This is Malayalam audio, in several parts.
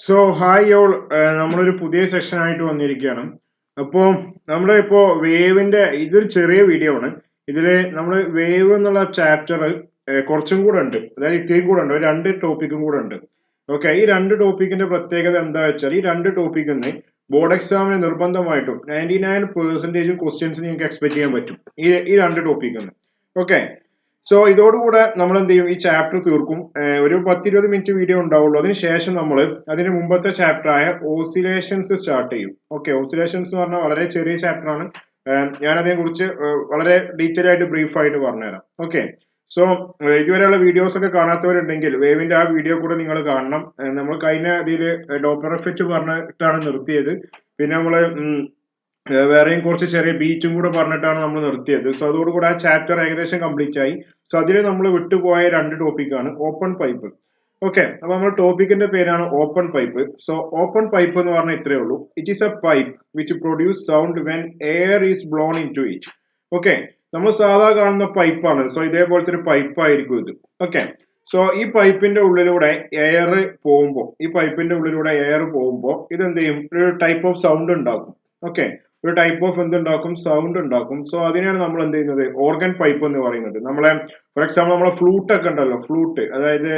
സോ ഹായ് ഓൾ, നമ്മളൊരു പുതിയ സെഷൻ ആയിട്ട് വന്നിരിക്കുകയാണ്. അപ്പോൾ നമ്മളിപ്പോൾ വേവിന്റെ ഇതൊരു ചെറിയ വീഡിയോ ആണ്. ഇതിൽ നമ്മൾ വേവ് എന്നുള്ള ചാപ്റ്റർ കുറച്ചും കൂടെ ഉണ്ട്, അതായത് ഇത്രയും കൂടെ ഉണ്ട്, ഒരു രണ്ട് ടോപ്പിക്കും കൂടെ ഉണ്ട്. ഓക്കെ, ഈ രണ്ട് ടോപ്പിക്കിന്റെ പ്രത്യേകത എന്താ വെച്ചാൽ ഈ രണ്ട് ടോപ്പിക്കിൽ നിന്ന് ബോർഡ് എക്സാമിന് നിർബന്ധമായിട്ടും 99% ക്വസ്റ്റ്യൻസ് നിങ്ങൾക്ക് എക്സ്പെക്ട് ചെയ്യാൻ പറ്റും ഈ രണ്ട് ടോപ്പിക്കിൽ നിന്ന്. ഓക്കെ, സോ ഇതോടുകൂടെ നമ്മൾ എന്ത് ചെയ്യും, ഈ ചാപ്റ്റർ തീർക്കും. ഒരു 10-20 മിനിറ്റ് വീഡിയോ ഉണ്ടാവുള്ളൂ. അതിനുശേഷം നമ്മൾ അതിന് മുമ്പത്തെ ചാപ്റ്റർ ആയ ഓസിലേഷൻസ് സ്റ്റാർട്ട് ചെയ്യും. ഓക്കെ, ഓസിലേഷൻസ് എന്ന് പറഞ്ഞാൽ വളരെ ചെറിയ ചാപ്റ്റർ ആണ്. ഞാൻ അതിനെ കുറിച്ച് വളരെ ഡീറ്റെയിൽ ആയിട്ട് ബ്രീഫ് ആയിട്ട് പറഞ്ഞുതരാം. ഓക്കെ, സോ ഇതുവരെയുള്ള വീഡിയോസ് ഒക്കെ കാണാത്തവരുണ്ടെങ്കിൽ വേവിന്റെ ആ വീഡിയോ കൂടെ നിങ്ങൾ കാണണം. നമ്മൾ കഴിഞ്ഞ ഇതിൽ ഡോപ്പർ എഫക്റ്റ് പറഞ്ഞിട്ടാണ് നിർത്തിയത്. പിന്നെ നമ്മള് വേറെയും കുറച്ച് ചെറിയ ബീറ്റും കൂടെ പറഞ്ഞിട്ടാണ് നമ്മൾ നിർത്തിയത്. സോ അതോടുകൂടെ ആ ചാപ്റ്റർ ഏകദേശം കംപ്ലീറ്റ് ആയി. സോ അതിൽ നമ്മൾ വിട്ടുപോയ രണ്ട് ടോപ്പിക്കാണ് ഓപ്പൺ പൈപ്പ്. ഓക്കെ, അപ്പൊ നമ്മൾ ടോപ്പിക്കിന്റെ പേരാണ് open pipe. So open pipe എന്ന് പറഞ്ഞാൽ ഇത്രയേ ഉള്ളൂ. It is a pipe which produce sound when air is blown into it. Okay, നമ്മൾ സാധാ കാണുന്ന പൈപ്പാണ്. സോ ഇതേപോലത്തെ ഒരു പൈപ്പ് ആയിരിക്കും ഇത്. ഓക്കെ, സോ ഈ പൈപ്പിന്റെ ഉള്ളിലൂടെ എയർ പോകുമ്പോൾ ഇതെന്ത് ചെയ്യും, ഒരു ടൈപ്പ് ഓഫ് സൗണ്ട് ഉണ്ടാക്കും. ഓക്കെ, ഒരു ടൈപ്പ് ഓഫ് എന്തുണ്ടാക്കും, സൗണ്ട് ഉണ്ടാക്കും. സോ അതിനെയാണ് നമ്മൾ എന്ത് ചെയ്യുന്നത്, ഓർഗൻ പൈപ്പ് എന്ന് പറയുന്നത്. നമ്മളെ ഫോർ എക്സാമ്പിൾ നമ്മളെ ഫ്ലൂട്ട് ഒക്കെ ഉണ്ടല്ലോ, ഫ്ലൂട്ട് അതായത്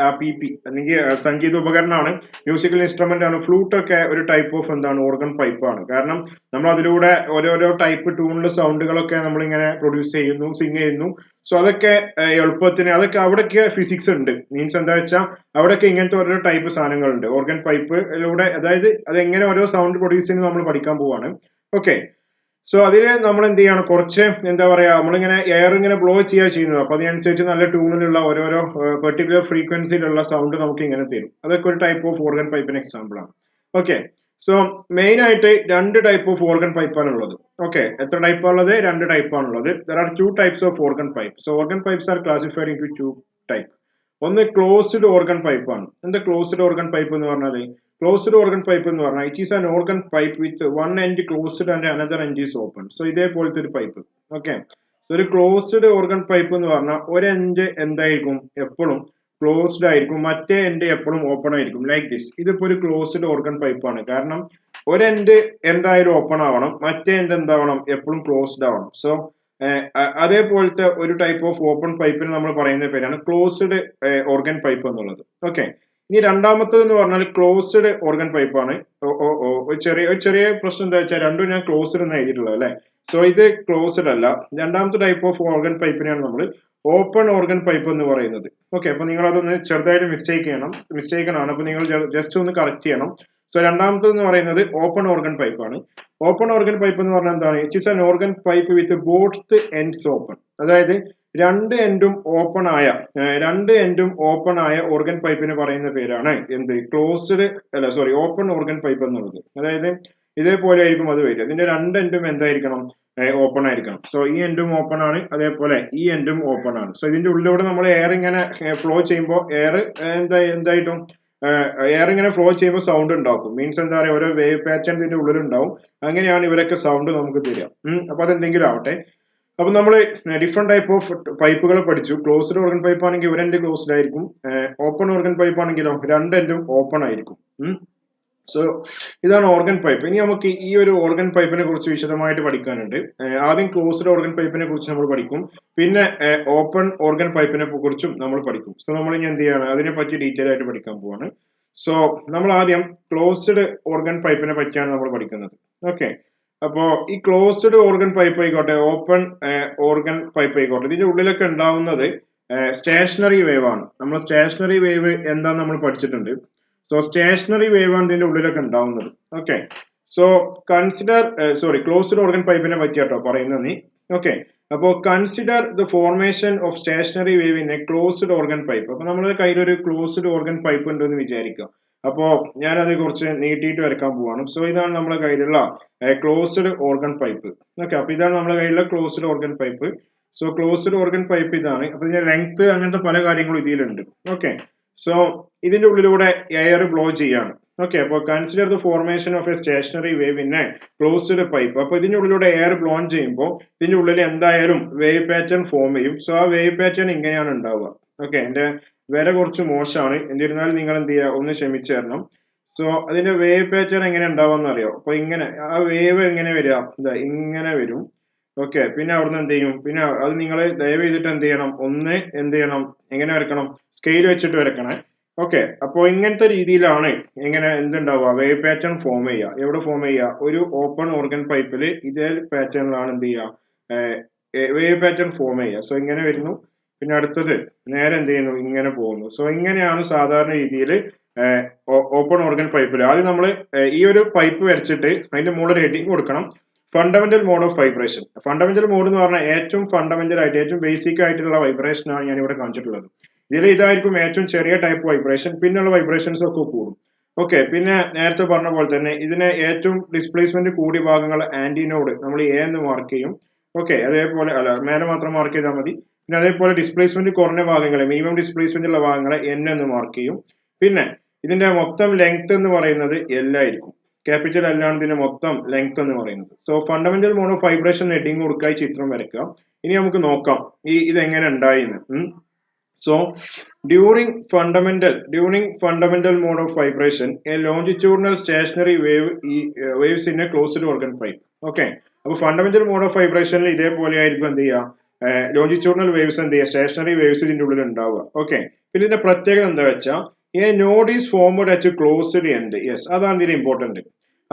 ആ പി അല്ലെങ്കിൽ സംഗീത ഉപകരണമാണ്, മ്യൂസിക്കൽ ഇൻസ്ട്രുമെന്റ് ആണ്. ഫ്ലൂട്ട് ഒക്കെ ഒരു ടൈപ്പ് ഓഫ് എന്താണ്, ഓർഗൻ പൈപ്പാണ്. കാരണം നമ്മൾ അതിലൂടെ ഓരോരോ ടൈപ്പ് ട്യൂണിൽ സൗണ്ടുകളൊക്കെ നമ്മൾ ഇങ്ങനെ പ്രൊഡ്യൂസ് ചെയ്യുന്നു, സിങ് ചെയ്യുന്നു. സോ അതൊക്കെ എളുപ്പത്തിന് അതൊക്കെ അവിടെയൊക്കെ ഫിസിക്സ് ഉണ്ട്. മീൻസ് എന്താ വെച്ചാൽ അവിടെയൊക്കെ ഇങ്ങനത്തെ ഓരോ ടൈപ്പ് സാധനങ്ങളുണ്ട് ഓർഗൻ പൈപ്പിലൂടെ. അതായത് അതെങ്ങനെ ഓരോ സൗണ്ട് പ്രൊഡ്യൂസ് ചെയ്യുന്നത് നമ്മൾ പഠിക്കാൻ പോവാണ്. ഓക്കെ, സോ അതില് നമ്മൾ എന്ത് ചെയ്യണം, കുറച്ച് എന്താ പറയാ, നമ്മളിങ്ങനെ എയർ ഇങ്ങനെ ബ്ലോ ചെയ്യുന്നത്. അപ്പൊ അതിനനുസരിച്ച് നല്ല ട്യൂണിലുള്ള ഓരോരോ പെർട്ടിക്കുലർ ഫ്രീക്വൻസിയിലുള്ള സൗണ്ട് നമുക്ക് ഇങ്ങനെ തരും. അതൊക്കെ ഒരു ടൈപ്പ് ഓഫ് ഓർഗൻ പൈപ്പിന് എക്സാമ്പിൾ ആണ്. ഓക്കെ, സോ മെയിൻ ആയിട്ട് രണ്ട് ടൈപ്പ് ഓഫ് ഓർഗൻ പൈപ്പാണ് ഉള്ളത്. ഓക്കെ, എത്ര ടൈപ്പാണുള്ളത്, രണ്ട് ടൈപ്പാണുള്ളത്. There are 2 types of organ pipe. So organ pipes are classified into 2 type. ഒന്ന് ക്ലോസ്ഡ് ഓർഗൻ പൈപ്പ് ആണ്. എന്താ ക്ലോസ്ഡ് ഓർഗൻ പൈപ്പ് എന്ന് പറഞ്ഞാൽ, ക്ലോസ്ഡ് ഓർഗൻ പൈപ്പ് എന്ന് പറഞ്ഞാൽ it is an organ pipe with one end closed and another end is open. So ഇതേപോലത്തെ ഒരു പൈപ്പ്. ഓക്കെ, ഒരു ക്ലോസ്ഡ് ഓർഗൻ പൈപ്പ് എന്ന് പറഞ്ഞാൽ ഒരു എൻഡ് എന്തായിരിക്കും, എപ്പോഴും ക്ലോസ്ഡ് ആയിരിക്കും, മറ്റേ എൻഡ് എപ്പോഴും ഓപ്പൺ ആയിരിക്കും. Like this. ഇതിപ്പോ ഒരു ക്ലോസ്ഡ് ഓർഗൻ പൈപ്പ് ആണ്. കാരണം ഒരു എൻഡ് എന്തായാലും ഓപ്പൺ ആവണം, മറ്റേ എൻഡ് എന്താവണം, എപ്പോഴും ക്ലോസ്ഡ് ആവണം. സോ അതേപോലത്തെ ഒരു ടൈപ്പ് ഓഫ് ഓപ്പൺ പൈപ്പിന് നമ്മൾ പറയുന്ന പേരാണ് ക്ലോസ്ഡ് ഓർഗൻ പൈപ്പ് എന്നുള്ളത്. ഓക്കെ, ഇനി രണ്ടാമത്തത് എന്ന് പറഞ്ഞാൽ ക്ലോസ്ഡ് ഓർഗൻ പൈപ്പാണ്. ഒരു ചെറിയ പ്രശ്നം എന്താ വെച്ചാൽ രണ്ടും ഞാൻ ക്ലോസ്ഡ് എന്ന് എഴുതിയിട്ടുള്ളത് അല്ലെ. സോ ഇത് ക്ലോസ്ഡ് അല്ല. രണ്ടാമത്തെ ടൈപ്പ് ഓഫ് ഓർഗൻ പൈപ്പിനെയാണ് നമ്മൾ ഓപ്പൺ ഓർഗൻ പൈപ്പ് എന്ന് പറയുന്നത്. ഓക്കെ, അപ്പൊ നിങ്ങൾ അതൊന്ന് ചെറുതായിട്ട് മിസ്റ്റേക്കൺ ആണ്. അപ്പൊ നിങ്ങൾ ജസ്റ്റ് ഒന്ന് കറക്റ്റ് ചെയ്യണം. സോ രണ്ടാമത്തത് എന്ന് പറയുന്നത് ഓപ്പൺ ഓർഗൻ പൈപ്പ് ആണ്. ഓപ്പൺ ഓർഗൻ പൈപ്പ് എന്ന് പറഞ്ഞാൽ എന്താണ്, it is an organ pipe with both ends open. അതായത് രണ്ട് എൻഡും ഓപ്പൺ ആയ ഓർഗൻ പൈപ്പിന് പറയുന്ന പേരാണ് എന്ത്, ഓപ്പൺ ഓർഗൻ പൈപ്പ് എന്നുള്ളത്. അതായത് ഇതേപോലെ ആയിരിക്കും അത് വരിക. ഇതിന്റെ രണ്ട് എൻഡും എന്തായിരിക്കണം, ഓപ്പൺ ആയിരിക്കണം. സോ ഈ എൻഡും ഓപ്പൺ ആണ്, അതേപോലെ ഈ എൻഡും ഓപ്പൺ ആണ്. സോ ഇതിന്റെ ഉള്ളിലൂടെ നമ്മൾ എയർ ഇങ്ങനെ ഫ്ലോ ചെയ്യുമ്പോൾ എന്തായിട്ടും എയർ ഇങ്ങനെ ഫ്ലോ ചെയ്യുമ്പോൾ സൗണ്ട് ഉണ്ടാക്കും. മീൻസ് എന്താ പറയുക, ഓരോ വേവ് പാറ്റേൺ ഇതിന്റെ ഉള്ളിൽ ഉണ്ടാവും. അങ്ങനെയാണ് ഇവരൊക്കെ സൗണ്ട് നമുക്ക് തരിക. അപ്പൊ അതെന്തെങ്കിലും ആവട്ടെ. അപ്പൊ നമ്മൾ ഡിഫറെന്റ് ടൈപ്പ് ഓഫ് പൈപ്പുകൾ പഠിച്ചു. ക്ലോസ്ഡ് ഓർഗൻ പൈപ്പ് ആണെങ്കിൽ ഒരു എൻഡ് ക്ലോസ്ഡ് ആയിരിക്കും. ഓപ്പൺ ഓർഗൻ പൈപ്പ് ആണെങ്കിലോ രണ്ട് എൻഡും ഓപ്പൺ ആയിരിക്കും. സോ ഇതാണ് ഓർഗൻ പൈപ്പ്. ഇനി നമുക്ക് ഈ ഒരു ഓർഗൻ പൈപ്പിനെ കുറിച്ച് വിശദമായിട്ട് പഠിക്കാനുണ്ട്. ആദ്യം ക്ലോസ്ഡ് ഓർഗൻ പൈപ്പിനെ കുറിച്ച് നമ്മൾ പഠിക്കും, പിന്നെ ഓപ്പൺ ഓർഗൻ പൈപ്പിനെ കുറിച്ചും നമ്മൾ പഠിക്കും. സോ നമ്മൾ ഇനി എന്ത് ചെയ്യാണ്, അതിനെ പറ്റി ഡീറ്റെയിൽ ആയിട്ട് പഠിക്കാൻ പോവാണ്. സോ നമ്മൾ ആദ്യം ക്ലോസ്ഡ് ഓർഗൻ പൈപ്പിനെ പറ്റിയാണ് നമ്മൾ പഠിക്കുന്നത്. ഓക്കെ, അപ്പോ ഈ ക്ലോസ്ഡ് ഓർഗൻ പൈപ്പ് ആയിക്കോട്ടെ, ഓപ്പൺ ഓർഗൻ പൈപ്പ് ആയിക്കോട്ടെ, ഇതിന്റെ ഉള്ളിലൊക്കെ ഉണ്ടാവുന്നത് സ്റ്റേഷനറി വേവ് ആണ്. നമ്മൾ സ്റ്റേഷനറി വേവ് എന്താന്ന് നമ്മൾ പഠിച്ചിട്ടുണ്ട്. സോ സ്റ്റേഷനറി വേവ് ആണ് ഇതിന്റെ ഉള്ളിലൊക്കെ ഉണ്ടാവുന്നത്. ഓക്കെ, സോ ക്ലോസ്ഡ് ഓർഗൻ പൈപ്പിനെ പറ്റിയാട്ടോ പറയുന്നത് നീ. ഓക്കെ, അപ്പോൾ consider the formation of stationary wave in A closed organ pipe. അപ്പൊ നമ്മുടെ കയ്യിൽ ഒരു ക്ലോസ്ഡ് ഓർഗൻ പൈപ്പ് ഉണ്ടെന്ന് വിചാരിക്കുക. അപ്പോ ഞാനത് കുറച്ച് നീട്ടിയിട്ട് വരക്കാൻ പോവാണ്. സോ ഇതാണ് നമ്മുടെ കയ്യിലുള്ള ക്ലോസ്ഡ് ഓർഗൻ പൈപ്പ്. ഓക്കെ, അപ്പൊ ഇതാണ് നമ്മുടെ കയ്യിലുള്ള closed organ pipe. So closed organ pipe ഇതാണ്. അപ്പൊ ഇതിന്റെ ലെങ്ത് അങ്ങനത്തെ പല കാര്യങ്ങളും ഇതിലുണ്ട്. ഓക്കെ, സോ ഇതിന്റെ ഉള്ളിലൂടെ എയർ ബ്ലോ ചെയ്യാണ്. ഓക്കെ, അപ്പോൾ consider the formation of a stationary wave in A closed pipe. അപ്പൊ ഇതിന്റെ ഉള്ളിലൂടെ എയർ ബ്ലോൺ ചെയ്യുമ്പോൾ ഇതിന്റെ ഉള്ളിൽ എന്തായാലും വേവ് പാറ്റേൺ ഫോം ചെയ്യും. സോ ആ വേവ് പാറ്റേൺ ഇങ്ങനെയാണ് ഉണ്ടാവുക. ഓക്കെ, എന്റെ വര കുറച്ച് മോശമാണ്, എന്നിരുന്നാലും നിങ്ങൾ എന്ത് ചെയ്യുക, ഒന്ന് ക്ഷമിച്ചു തരണം. സോ അതിന്റെ വേവ് പാറ്റേൺ എങ്ങനെ ഉണ്ടാവുമെന്ന് അറിയോ? അപ്പൊ ഇങ്ങനെ ആ വേവ് എങ്ങനെ വരിക? ഇതാ ഇങ്ങനെ വരും. ഓക്കെ, പിന്നെ അവിടുന്ന് എന്ത് ചെയ്യും? പിന്നെ അത് നിങ്ങൾ ദയവ് ചെയ്തിട്ട് എന്ത് ചെയ്യണം? ഒന്ന് എന്ത് ചെയ്യണം? എങ്ങനെ വരക്കണം? സ്കെയിൽ വെച്ചിട്ട് വരക്കണേ. ഓക്കെ, അപ്പോൾ ഇങ്ങനത്തെ രീതിയിലാണ് എങ്ങനെ എന്തുണ്ടാവുക? വേവ് പാറ്റേൺ ഫോം ചെയ്യുക. എവിടെ ഫോം ചെയ്യുക? ഒരു ഓപ്പൺ ഓർഗൻ പൈപ്പിൽ ഇതേ പാറ്റേണിലാണ് എന്ത് ചെയ്യുക? വേവ് പാറ്റേൺ ഫോം ചെയ്യുക. സോ ഇങ്ങനെ വരുന്നു. പിന്നെ അടുത്തത് നേരെ എന്ത് ചെയ്യുന്നു? ഇങ്ങനെ പോകുന്നു. സോ ഇങ്ങനെയാണ് സാധാരണ രീതിയിൽ ഓപ്പൺ ഓർഗൻ പൈപ്പിൽ ആദ്യം നമ്മൾ ഈ ഒരു പൈപ്പ് വരച്ചിട്ട് അതിന്റെ മുകളിൽ ഹെഡിങ് കൊടുക്കണം. Fundamental mode of vibration. Fundamental mode എന്ന് പറഞ്ഞാൽ ഏറ്റവും ഫണ്ടമെന്റൽ ആയിട്ട് ഏറ്റവും ബേസിക് ആയിട്ടുള്ള വൈബ്രേഷൻ ആണ് ഞാൻ ഇവിടെ കാണിച്ചിട്ടുള്ളത്. ഇതിൽ ഇതായിരിക്കും ഏറ്റവും ചെറിയ ടൈപ്പ് വൈബ്രേഷൻ. പിന്നെയുള്ള വൈബ്രേഷൻസ് ഒക്കെ കൂടും. ഓക്കെ, പിന്നെ നേരത്തെ പറഞ്ഞ പോലെ തന്നെ ഇതിന് ഏറ്റവും ഡിസ്പ്ലേസ്മെന്റ് കൂടിയ ഭാഗങ്ങൾ ആന്റിനോഡ് നമ്മൾ എ എന്ന് മാർക്ക് ചെയ്യും. ഓക്കെ, അതേപോലെ അല്ല മേലെ മാത്രം മാർക്ക് ചെയ്താൽ മതി. പിന്നെ അതേപോലെ ഡിസ്പ്ലേസ്മെന്റ് കുറഞ്ഞ ഭാഗങ്ങളെ മിനിമം ഡിസ്പ്ലേസ്മെന്റ് ഉള്ള ഭാഗങ്ങളെ എൻ എന്ന് മാർക്ക് ചെയ്യും. പിന്നെ ഇതിന്റെ മൊത്തം ലെങ്ത് എന്ന് പറയുന്നത് എൽ ആയിരിക്കും. ക്യാപിറ്റൽ എൽ ആണ് ഇതിന്റെ മൊത്തം ലെങ്ത് എന്ന് പറയുന്നത്. So fundamental mode of vibration heading കൊടുക്കുക, ചിത്രം വരയ്ക്കുക. ഇനി നമുക്ക് നോക്കാം ഇത് എങ്ങനെ ഉണ്ടായിന്ന്. So during fundamental mode of vibration, a longitudinal stationary waves in a closed organ pipe. Okay, അപ്പോൾ ഫണ്ടമെന്റൽ മോഡ് ഓഫ് വൈബ്രേഷനിൽ ഇതേപോലെ ആയിരിക്കും എന്ത് ചെയ്യുക? ലോഞ്ചിറ്റ്യൂഡിനൽ വേവ്സ് എന്ത് ചെയ്യുക? സ്റ്റേഷനറി വേവ്സ് ഇതിന്റെ ഉള്ളിൽ ഉണ്ടാവുക. ഓക്കെ, പിന്നെ ഇതിന്റെ പ്രത്യേകത എന്താ വെച്ചാൽ A node is formed at closed end. Yes, അതാണ് ഇതിന്റെ ഇമ്പോർട്ടന്റ്.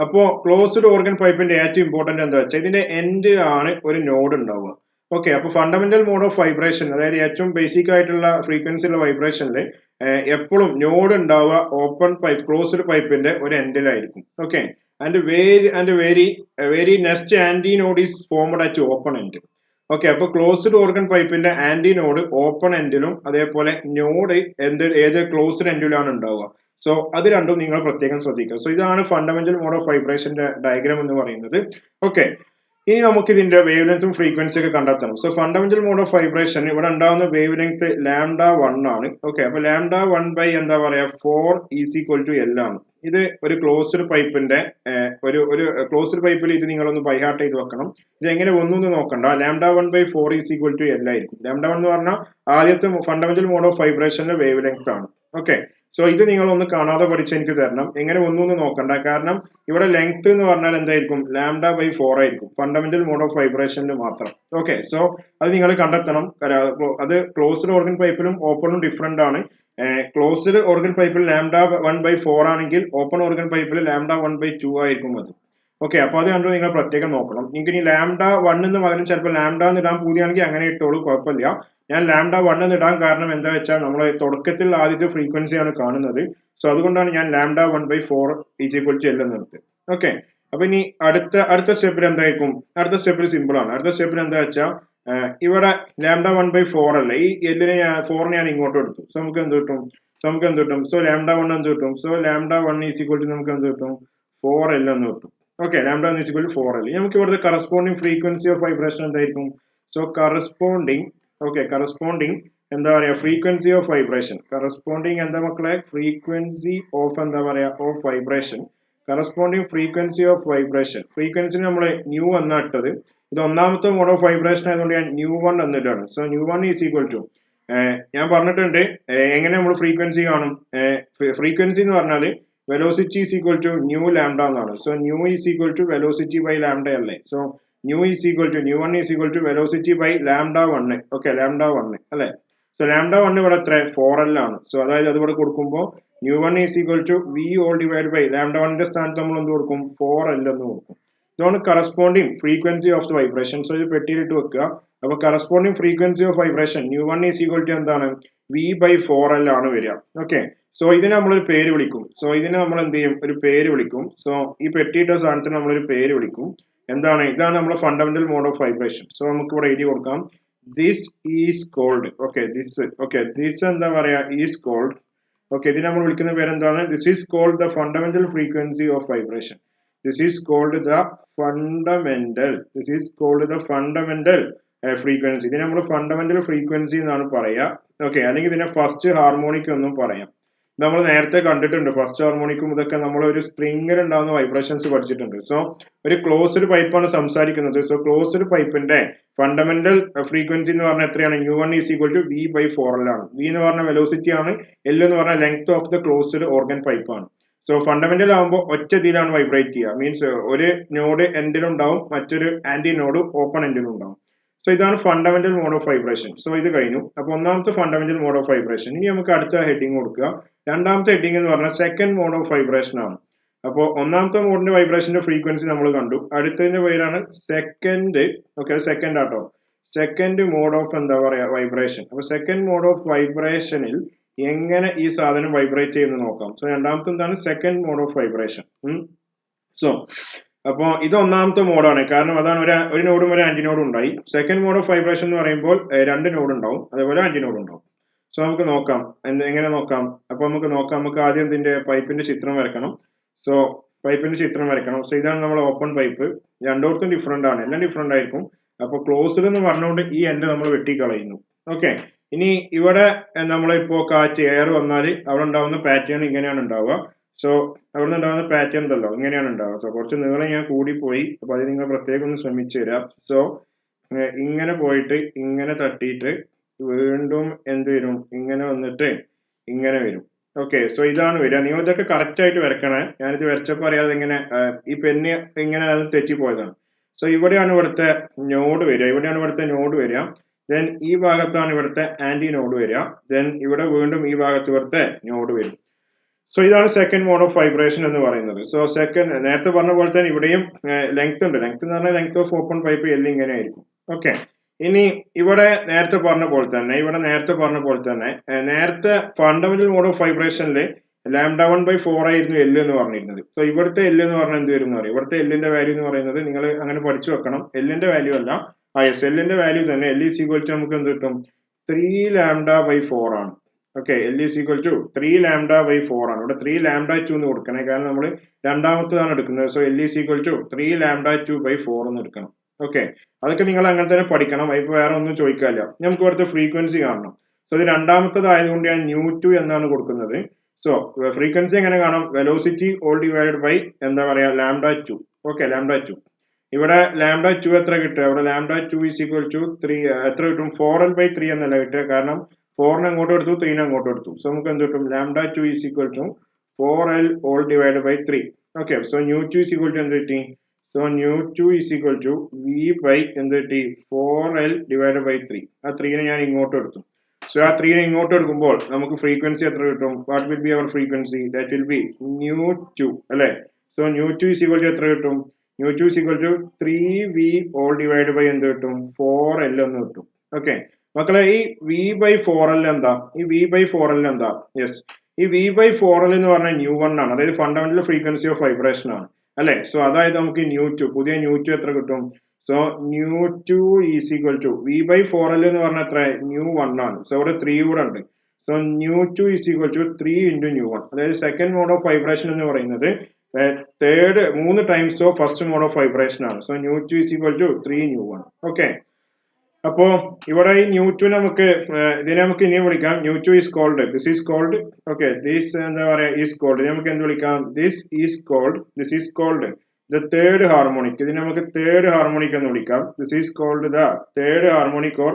അപ്പോ ക്ലോസ്ഡ് ഓർഗൻ പൈപ്പിന്റെ ഏറ്റവും ഇമ്പോർട്ടന്റ് എന്താ വെച്ചാൽ ഇതിന്റെ എൻഡിലാണ് ഒരു നോഡ് ഉണ്ടാവുക. ഓക്കെ, അപ്പൊ ഫണ്ടമെന്റൽ മോഡ് ഓഫ് വൈബ്രേഷൻ അതായത് ഏറ്റവും ബേസിക് ആയിട്ടുള്ള ഫ്രീക്വൻസി ഉള്ള വൈബ്രേഷനിൽ എപ്പോഴും നോഡ് ഉണ്ടാവുക ഓപ്പൺ പൈപ്പ് ക്ലോസ്ഡ് പൈപ്പിന്റെ ഒരു എൻഡിലായിരിക്കും. Okay, and very next antinode is formed at open end. Okay, അപ്പൊ ക്ലോസ്ഡ് ഓർഗൻ പൈപ്പിന്റെ ആന്റി നോഡ് ഓപ്പൺ എൻഡിലും അതേപോലെ നോഡ് ഏത് ക്ലോസ്ഡ് എൻഡിലാണ് ഉണ്ടാവുക. സോ അത് രണ്ടും നിങ്ങൾ പ്രത്യേകം ശ്രദ്ധിക്കുക. സോ ഇതാണ് ഫണ്ടമെന്റൽ മോഡ് ഓഫ് വൈബ്രേഷന്റെ ഡയഗ്രാം എന്ന് പറയുന്നത്. ഓക്കെ, ഇനി നമുക്ക് ഇതിന്റെ വേവ് ലെങ്ത്തും ഫ്രീക്വൻസി ഒക്കെ കണ്ടെത്തണം. So fundamental mode of vibration ഇവിടെ ഉണ്ടാകുന്ന വേവ് ലെങ്ത് λ1 ആണ്. ഓക്കെ, അപ്പൊ λ1 ബൈ എന്താ പറയാ 4 ഈസ് ഈക്വൽ ടു എൽ ആണ്. ഇത് ഒരു ക്ലോസ്ഡ് പൈപ്പിന്റെ ഒരു ക്ലോസ്ഡ് പൈപ്പിൽ ഇത് നിങ്ങളൊന്ന് ബൈ ഹാർട്ട് ചെയ്ത് വെക്കണം. ഇത് എങ്ങനെ ഒന്നും നോക്കണ്ട. λ1 by 4 is equal to L ആയിരിക്കും. λ1 എന്ന് പറഞ്ഞാൽ ആദ്യത്തെ ഫണ്ടമെന്റൽ മോഡ് ഓഫ് വൈബ്രേഷന്റെ വേവ് ലെങ്ത് ആണ്. ഓക്കെ, സോ ഇത് നിങ്ങൾ ഒന്ന് കാണാതെ പഠിച്ച് എനിക്ക് തരണം. എങ്ങനെ ഒന്നും നോക്കണ്ട, കാരണം ഇവിടെ ലെങ്ത് എന്ന് പറഞ്ഞാൽ എന്തായിരിക്കും? λ/4 ആയിരിക്കും ഫണ്ടമെന്റൽ മോഡ് ഓഫ് വൈബ്രേഷനിൽ മാത്രം. ഓക്കെ, സോ അത് നിങ്ങൾ കണ്ടെത്തണം. അത് ക്ലോസ്ഡ് ഓർഗൻ പൈപ്പിലും ഓപ്പണും ഡിഫറെന്റ് ആണ്. ക്ലോസ്ഡ് ഓർഗൻ പൈപ്പിൽ λ1/4 ആണെങ്കിൽ ഓപ്പൺ ഓർഗൻ പൈപ്പിൽ λ1/2 ആയിരിക്കും അത്. ഓക്കെ, അപ്പൊ അത് കണ്ടു നിങ്ങൾ പ്രത്യേകം നോക്കണം. നിങ്ങൾക്ക് ഇനി λ1 എന്ന് പകരം ചിലപ്പോൾ λ എന്ന് ഇടാൻ പൂതിയാണെങ്കിൽ അങ്ങനെ ഇട്ടോളൂ, കുഴപ്പമില്ല. ഞാൻ λ1 എന്ന് ഇടാൻ കാരണം എന്താ വെച്ചാൽ നമ്മൾ തുടക്കത്തിൽ ആദ്യത്തെ ഫ്രീക്വൻസിയാണ് കാണുന്നത്. സോ അതുകൊണ്ടാണ് ഞാൻ λ1/4 ഈസ് ഈക്വൽ ടു എൽ എന്ന് എടുത്തത്. ഓക്കെ, അപ്പൊ ഇനി അടുത്ത സ്റ്റെപ്പിൽ എന്തായിരിക്കും? അടുത്ത സ്റ്റെപ്പിൽ സിമ്പിൾ ആണ്. അടുത്ത സ്റ്റെപ്പിൽ എന്താ വെച്ചാൽ ഇവിടെ λ1/4 അല്ല, ഈ എല്ലിനെ 4 ഞാൻ ഇങ്ങോട്ട് എടുത്തു. സോ നമുക്ക് എന്ത് കിട്ടും? സോ λ1 എന്ത് കിട്ടും? സോ λ1 ഈസ് ഈക്വൽ ടു നമുക്ക് എന്ത് കിട്ടും? 4L എന്ന് കിട്ടും. Okay, λ1 is equal to 4L. നമുക്ക് ഇവിടുത്തെ കറസ്പോണ്ടിങ് ഫ്രീക്വൻസി ഓഫ് വൈബ്രേഷൻ എന്തായിരിക്കും? സോ കറസ്പോണ്ടിങ് എന്താ പറയാ ഫ്രീക്വൻസി ഓഫ് വൈബ്രേഷൻ. കറസ്പോണ്ടിങ് എന്താ മക്കളെ? ഫ്രീക്വൻസി ഓഫ് എന്താ പറയാ of vibration. Corresponding frequency of vibration. Frequency നമ്മൾ ന്യൂ എന്നാ ഇട്ടത്. ഇത് ഒന്നാമത്തെ മോഡ് ഓഫ് വൈബ്രേഷൻ ആയതുകൊണ്ട് ഞാൻ ന്യൂ1 എന്നിട്ടാണ്. സോ ന്യൂ1 ഈസ് ഈക്വൽ ടു ഞാൻ പറഞ്ഞിട്ടുണ്ട് എങ്ങനെ നമ്മൾ ഫ്രീക്വൻസി കാണും. ഫ്രീക്വൻസി എന്ന് പറഞ്ഞാൽ velocity is equal to nu lambda എന്നാണ്. So nu is equal to velocity by lambda അല്ലേ. So nu is equal to ന്യൂ1 is equal to velocity by λ1. Okay, λ1 അല്ലെ. സോ λ1 ഇവിടെ എത്ര? 4L ആണ്. സോ അതായത് അത് ഇവിടെ കൊടുക്കുമ്പോൾ ന്യൂ1 is equal to V all divide by λ1ന്റെ സ്ഥാനത്ത് നമ്മൾ എന്ത് കൊടുക്കും? 4L എന്ന് കൊടുക്കും. ഇതാണ് corresponding frequency of the vibration. So ഇത് പെട്ടിയിലിട്ട് വെക്കുക. അപ്പൊ കറസ്പോണ്ടിങ് ഫ്രീക്വൻസി ഓഫ് വൈബ്രേഷൻ ന്യൂ1 ഈസ് ഈക്വൽ ടു എന്താണ്? V/4L ആണ് വരിക. ഓക്കെ, സോ ഇതിനെ നമ്മളൊരു പേര് വിളിക്കും. സോ ഇതിനെ നമ്മൾ എന്ത് ചെയ്യും? ഒരു പേര് വിളിക്കും. സോ ഈ പെട്ടിയിട്ട സാധനത്തിന് നമ്മളൊരു പേര് വിളിക്കും. എന്താണ്? ഇതാണ് നമ്മുടെ fundamental mode of vibration. So നമുക്ക് ഇവിടെ എഴുതി കൊടുക്കാം. This is called. Okay, this എന്താ പറയാ? Is called. ഓക്കെ, ഇതിനെ നമ്മൾ വിളിക്കുന്ന പേരെന്താണ്? This is called the fundamental frequency of vibration. This is called the fundamental frequency. ഇതിനെ നമ്മൾ ഫണ്ടമെന്റൽ ഫ്രീക്വൻസി എന്നാണ് പറയാ. ഓക്കെ, അല്ലെങ്കിൽ ഇതിനെ ഫസ്റ്റ് ഹാർമോണിക് എന്നും പറയാം. നമ്മൾ നേരത്തെ കണ്ടിട്ടുണ്ട്. ഫസ്റ്റ് ഹാർമോണിക്കും ഇതൊക്കെ നമ്മൾ ഒരു സ്ട്രിങ്ങിൽ ഉണ്ടാകുന്ന വൈബ്രേഷൻസ് പഠിച്ചിട്ടുണ്ട്. സോ ഒരു ക്ലോസ്ഡ് പൈപ്പാണ് സംസാരിക്കുന്നത്. സോ ക്ലോസ്ഡ് പൈപ്പിന്റെ ഫണ്ടമെന്റൽ ഫ്രീക്വൻസി എന്ന് പറഞ്ഞാൽ എത്രയാണ്? ന്യൂ1 ഈസ് ഈക്വൽ ടു V/4L ആണ്. V എന്ന് പറഞ്ഞ വെലോസിറ്റി ആണ്. L എന്ന് പറഞ്ഞ length of the closed organ pipe ആണ്. സോ ഫണ്ടമെന്റൽ ആകുമ്പോൾ ഒറ്റ ഇതിലാണ് വൈബ്രേറ്റ് ചെയ്യുക. മീൻസ് ഒരു നോഡ് എൻഡിലും ഉണ്ടാവും, മറ്റൊരു ആന്റി നോഡ് ഓപ്പൺ എൻഡിലും ഉണ്ടാവും. സോ ഇതാണ് fundamental mode of vibration. So ഇത് കഴിഞ്ഞു. അപ്പൊ ഒന്നാമത്തെ ഫണ്ടമെന്റൽ മോഡ് ഓഫ് വൈബ്രേഷൻ. ഇനി നമുക്ക് അടുത്ത ഹെഡിങ് കൊടുക്കുക. രണ്ടാമത്തെ ഹെഡിങ് എന്ന് പറഞ്ഞാൽ സെക്കൻഡ് മോഡ് ഓഫ് വൈബ്രേഷൻ ആണ്. അപ്പോൾ ഒന്നാമത്തെ മോഡിന്റെ വൈബ്രേഷന്റെ ഫ്രീക്വൻസി നമ്മൾ കണ്ടു. അടുത്തതിന്റെ പേരാണ് സെക്കൻഡ്. ഓക്കെ, സെക്കൻഡ് ആട്ടോ. സെക്കൻഡ് മോഡ് ഓഫ് എന്താ പറയാ വൈബ്രേഷൻ. അപ്പൊ സെക്കൻഡ് മോഡ് ഓഫ് വൈബ്രേഷനിൽ എങ്ങനെ ഈ സാധനം വൈബ്രേറ്റ് ചെയ്യുന്നു നോക്കാം. സോ രണ്ടാമത്തെ എന്താണ് second mode of vibration. So അപ്പോൾ ഇത് ഒന്നാമത്തെ മോഡാണ്, കാരണം അതാണ് ഒരു നോഡും ഒരു ആന്റി നോഡും ഉണ്ടായി. സെക്കൻഡ് മോഡ് ഓഫ് വൈബ്രേഷൻ എന്ന് പറയുമ്പോൾ രണ്ട് നോഡ് ഉണ്ടാവും, അതേപോലെ ആന്റി നോഡ് ഉണ്ടാവും. സോ നമുക്ക് നോക്കാം എങ്ങനെ നോക്കാം. അപ്പൊ നമുക്ക് നോക്കാം. നമുക്ക് ആദ്യം ഇതിന്റെ പൈപ്പിന്റെ ചിത്രം വരക്കണം. സോ പൈപ്പിന്റെ ചിത്രം വരക്കണം. സോ ഇതാണ് നമ്മൾ ഓപ്പൺ പൈപ്പ്. രണ്ടോടത്തും ഡിഫറെന്റ് ആണ്, എല്ലാം ഡിഫറെന്റ് ആയിരിക്കും. അപ്പൊ ക്ലോസ്ഡ് എന്ന് പറഞ്ഞുകൊണ്ട് ഈ എൻഡ് നമ്മൾ വെട്ടിക്കളയുന്നു. ഓക്കെ, ഇനി ഇവിടെ നമ്മളിപ്പോ കാറ്റ് എയർ വന്നാൽ അവിടെ ഉണ്ടാവുന്ന പാറ്റേൺ ഇങ്ങനെയാണ് ഉണ്ടാവുക. സോ അവിടെ നിന്ന് ഉണ്ടാകുന്ന പാറ്റേൺ ഉണ്ടല്ലോ, ഇങ്ങനെയാണ് ഉണ്ടാവുക. സോ കുറച്ച് നീളം ഞാൻ കൂടിപ്പോയി, അപ്പൊ അത് നിങ്ങൾ പ്രത്യേകം ഒന്ന് ശ്രമിച്ചു തരാം. സോ ഇങ്ങനെ പോയിട്ട് ഇങ്ങനെ തട്ടിയിട്ട് വീണ്ടും എന്ത് വരും, ഇങ്ങനെ വന്നിട്ട് ഇങ്ങനെ വരും. ഓക്കെ, സോ ഇതാണ് വരിക. നിങ്ങൾ ഇതൊക്കെ കറക്റ്റ് ആയിട്ട് വരക്കണേ. ഞാനിത് വരച്ചപ്പോൾ അറിയാതെ ഇങ്ങനെ ഈ പെന്ന് ഇങ്ങനെ അത് തെറ്റിപ്പോയതാണ്. സോ ഇവിടെയാണ് ഇവിടുത്തെ നോഡ് വരിക, ഇവിടെയാണ് ഇവിടുത്തെ നോഡ് വരിക. ദെൻ ഈ ഭാഗത്താണ് ഇവിടുത്തെ ആന്റി നോഡ് വരിക. ദെൻ ഇവിടെ വീണ്ടും ഈ ഭാഗത്ത് ഇവിടുത്തെ നോഡ് വരും. സോ ഇതാണ് സെക്കൻഡ് മോഡ് ഓഫ് വൈബ്രേഷൻ എന്ന് പറയുന്നത്. സോ സെക്കൻഡ് നേരത്തെ പറഞ്ഞ പോലെ തന്നെ ഇവിടെയും ലെങ്ത് ഉണ്ട്. ലെങ്ത് എന്ന് പറഞ്ഞാൽ ലെങ്ത് ഓഫ് ഓപ്പൺ പൈപ്പ് എല്ലാം ഇങ്ങനെ ആയിരിക്കും. ഓക്കെ, ഇനി ഇവിടെ നേരത്തെ പറഞ്ഞ പോലെ തന്നെ നേരത്തെ ഫണ്ടമെന്റൽ മോഡ് ഓഫ് വൈബ്രേഷനിൽ λ1/4 ആയിരുന്നു എൽ എന്ന് പറഞ്ഞിരുന്നത്. സോ ഇവിടുത്തെ എൽ എന്ന് പറഞ്ഞാൽ എന്ത് വരും എന്ന് പറയും. ഇവിടുത്തെ എല്ലിന്റെ വാല്യൂ എന്ന് പറയുന്നത് നിങ്ങൾ അങ്ങനെ പഠിച്ചു വെക്കണം. എല്ലിന്റെ വാല്യൂ അല്ല, എല്ലിന്റെ വാല്യൂ തന്നെ എൽ ഈസ് ഈക്വൽ ടു നമുക്ക് എന്ത് കിട്ടും, 3λ/4 ആണ്. Okay, L is equal to 3λ/4 ആണ്. ഇവിടെ 3λ2 എന്ന് കൊടുക്കണേ, കാരണം നമ്മൾ രണ്ടാമത്തതാണ് എടുക്കുന്നത്. So L is equal to 3λ2/4 എന്ന് എടുക്കണം. ഓക്കെ, അതൊക്കെ നിങ്ങൾ അങ്ങനെ തന്നെ പഠിക്കണം. ഇപ്പൊ വേറെ ഒന്നും ചോദിക്കാനില്ല. നമുക്ക് ഇവിടുത്തെ ഫ്രീക്വൻസി കാണണം. സോ ഇത് രണ്ടാമത്തതായതുകൊണ്ട് ഞാൻ ന്യൂ2 എന്നാണ് കൊടുക്കുന്നത്. സോ ഫ്രീക്വൻസി എങ്ങനെ കാണാം, വെലോസിറ്റി ഓൾ ഡിവൈഡഡ് ബൈ എന്താ പറയാ λ2. ഓക്കെ, λ2. ഇവിടെ λ2 എത്ര കിട്ടുക, ഇവിടെ λ2 ഈസ് ഈക്വൽ ടു 3 എത്ര കിട്ടും, 4l/3 എന്നല്ല കിട്ടുക, കാരണം 4 അങ്ങോട്ട് എടുത്തു, 3 അങ്ങോട്ട് എടുത്തു. സോ നമുക്ക് എന്ത് കിട്ടും, λ2 is equal to 4l all divide by 3. Okay, so ന്യൂ2 ഈസ് ഈക്വൽ ടു എന്ത് കിട്ടി, സോ ന്യൂ2 is equal to v by എന്ത് കിട്ടി, 4l ഡിവൈഡ് ബൈ 3. ആ 3നെ ഞാൻ ഇങ്ങോട്ട് എടുത്തു. സോ ആ 3നെ ഇങ്ങോട്ട് എടുക്കുമ്പോൾ നമുക്ക് ഫ്രീക്വൻസി എത്ര കിട്ടും, what will be our frequency, that will be ന്യൂ2 അല്ലെ. സോ ന്യൂ2 ഈസ് ഈക്വൽ ടു എത്ര കിട്ടും, ന്യൂ2 is equal to 3v all divide by എന്ത് കിട്ടും, 4l എന്ന് കിട്ടും. ഓക്കെ മക്കളെ, ഈ v/4l എന്താ, ഈ v/4l എന്താ, യെസ്, ഈ v/4l എന്ന് പറഞ്ഞാൽ ന്യൂ1 ആണ്, അതായത് ഫണ്ടമെന്റൽ ഫ്രീക്വൻസി ഓഫ് വൈബ്രേഷൻ ആണ് അല്ലെ. സോ അതായത് നമുക്ക് ന്യൂ2, പുതിയ ന്യൂ2 എത്ര കിട്ടും, സോ ന്യൂ2 ഈസ് ഈക്വൽ ടു v/4l എന്ന് പറഞ്ഞാൽ എത്ര, ന്യൂ1 ആണ്. സോ ഇവിടെ 3 കൂടെ ഉണ്ട്. സോ ന്യൂ2 ഈസ് ഈക്വൽ ടു 3 into ന്യൂ1. അതായത് സെക്കൻഡ് മോഡ് ഓഫ് വൈബ്രേഷൻ എന്ന് പറയുന്നത് third 3 times of first mode of vibration ആണ്. സോ ന്യൂ2 ഈസ് ഈക്വൽ ടു 3 ന്യൂ1. ഓക്കെ, അപ്പോ ഇവിടെ ഈ ന്യൂ2 നമുക്ക് ഇതിനെ നമുക്ക് ഇനി വിളിക്കാം ന്യൂ2 is called, this is called, okay, this എന്താ പറയാ ഈസ് കോൾഡ്, നമുക്ക് എന്ത് വിളിക്കാം, this is called the third harmonic. ഇതിനെ നമുക്ക് തേർഡ് ഹാർമോണിക് എന്ന് വിളിക്കാം. This is called the third harmonic or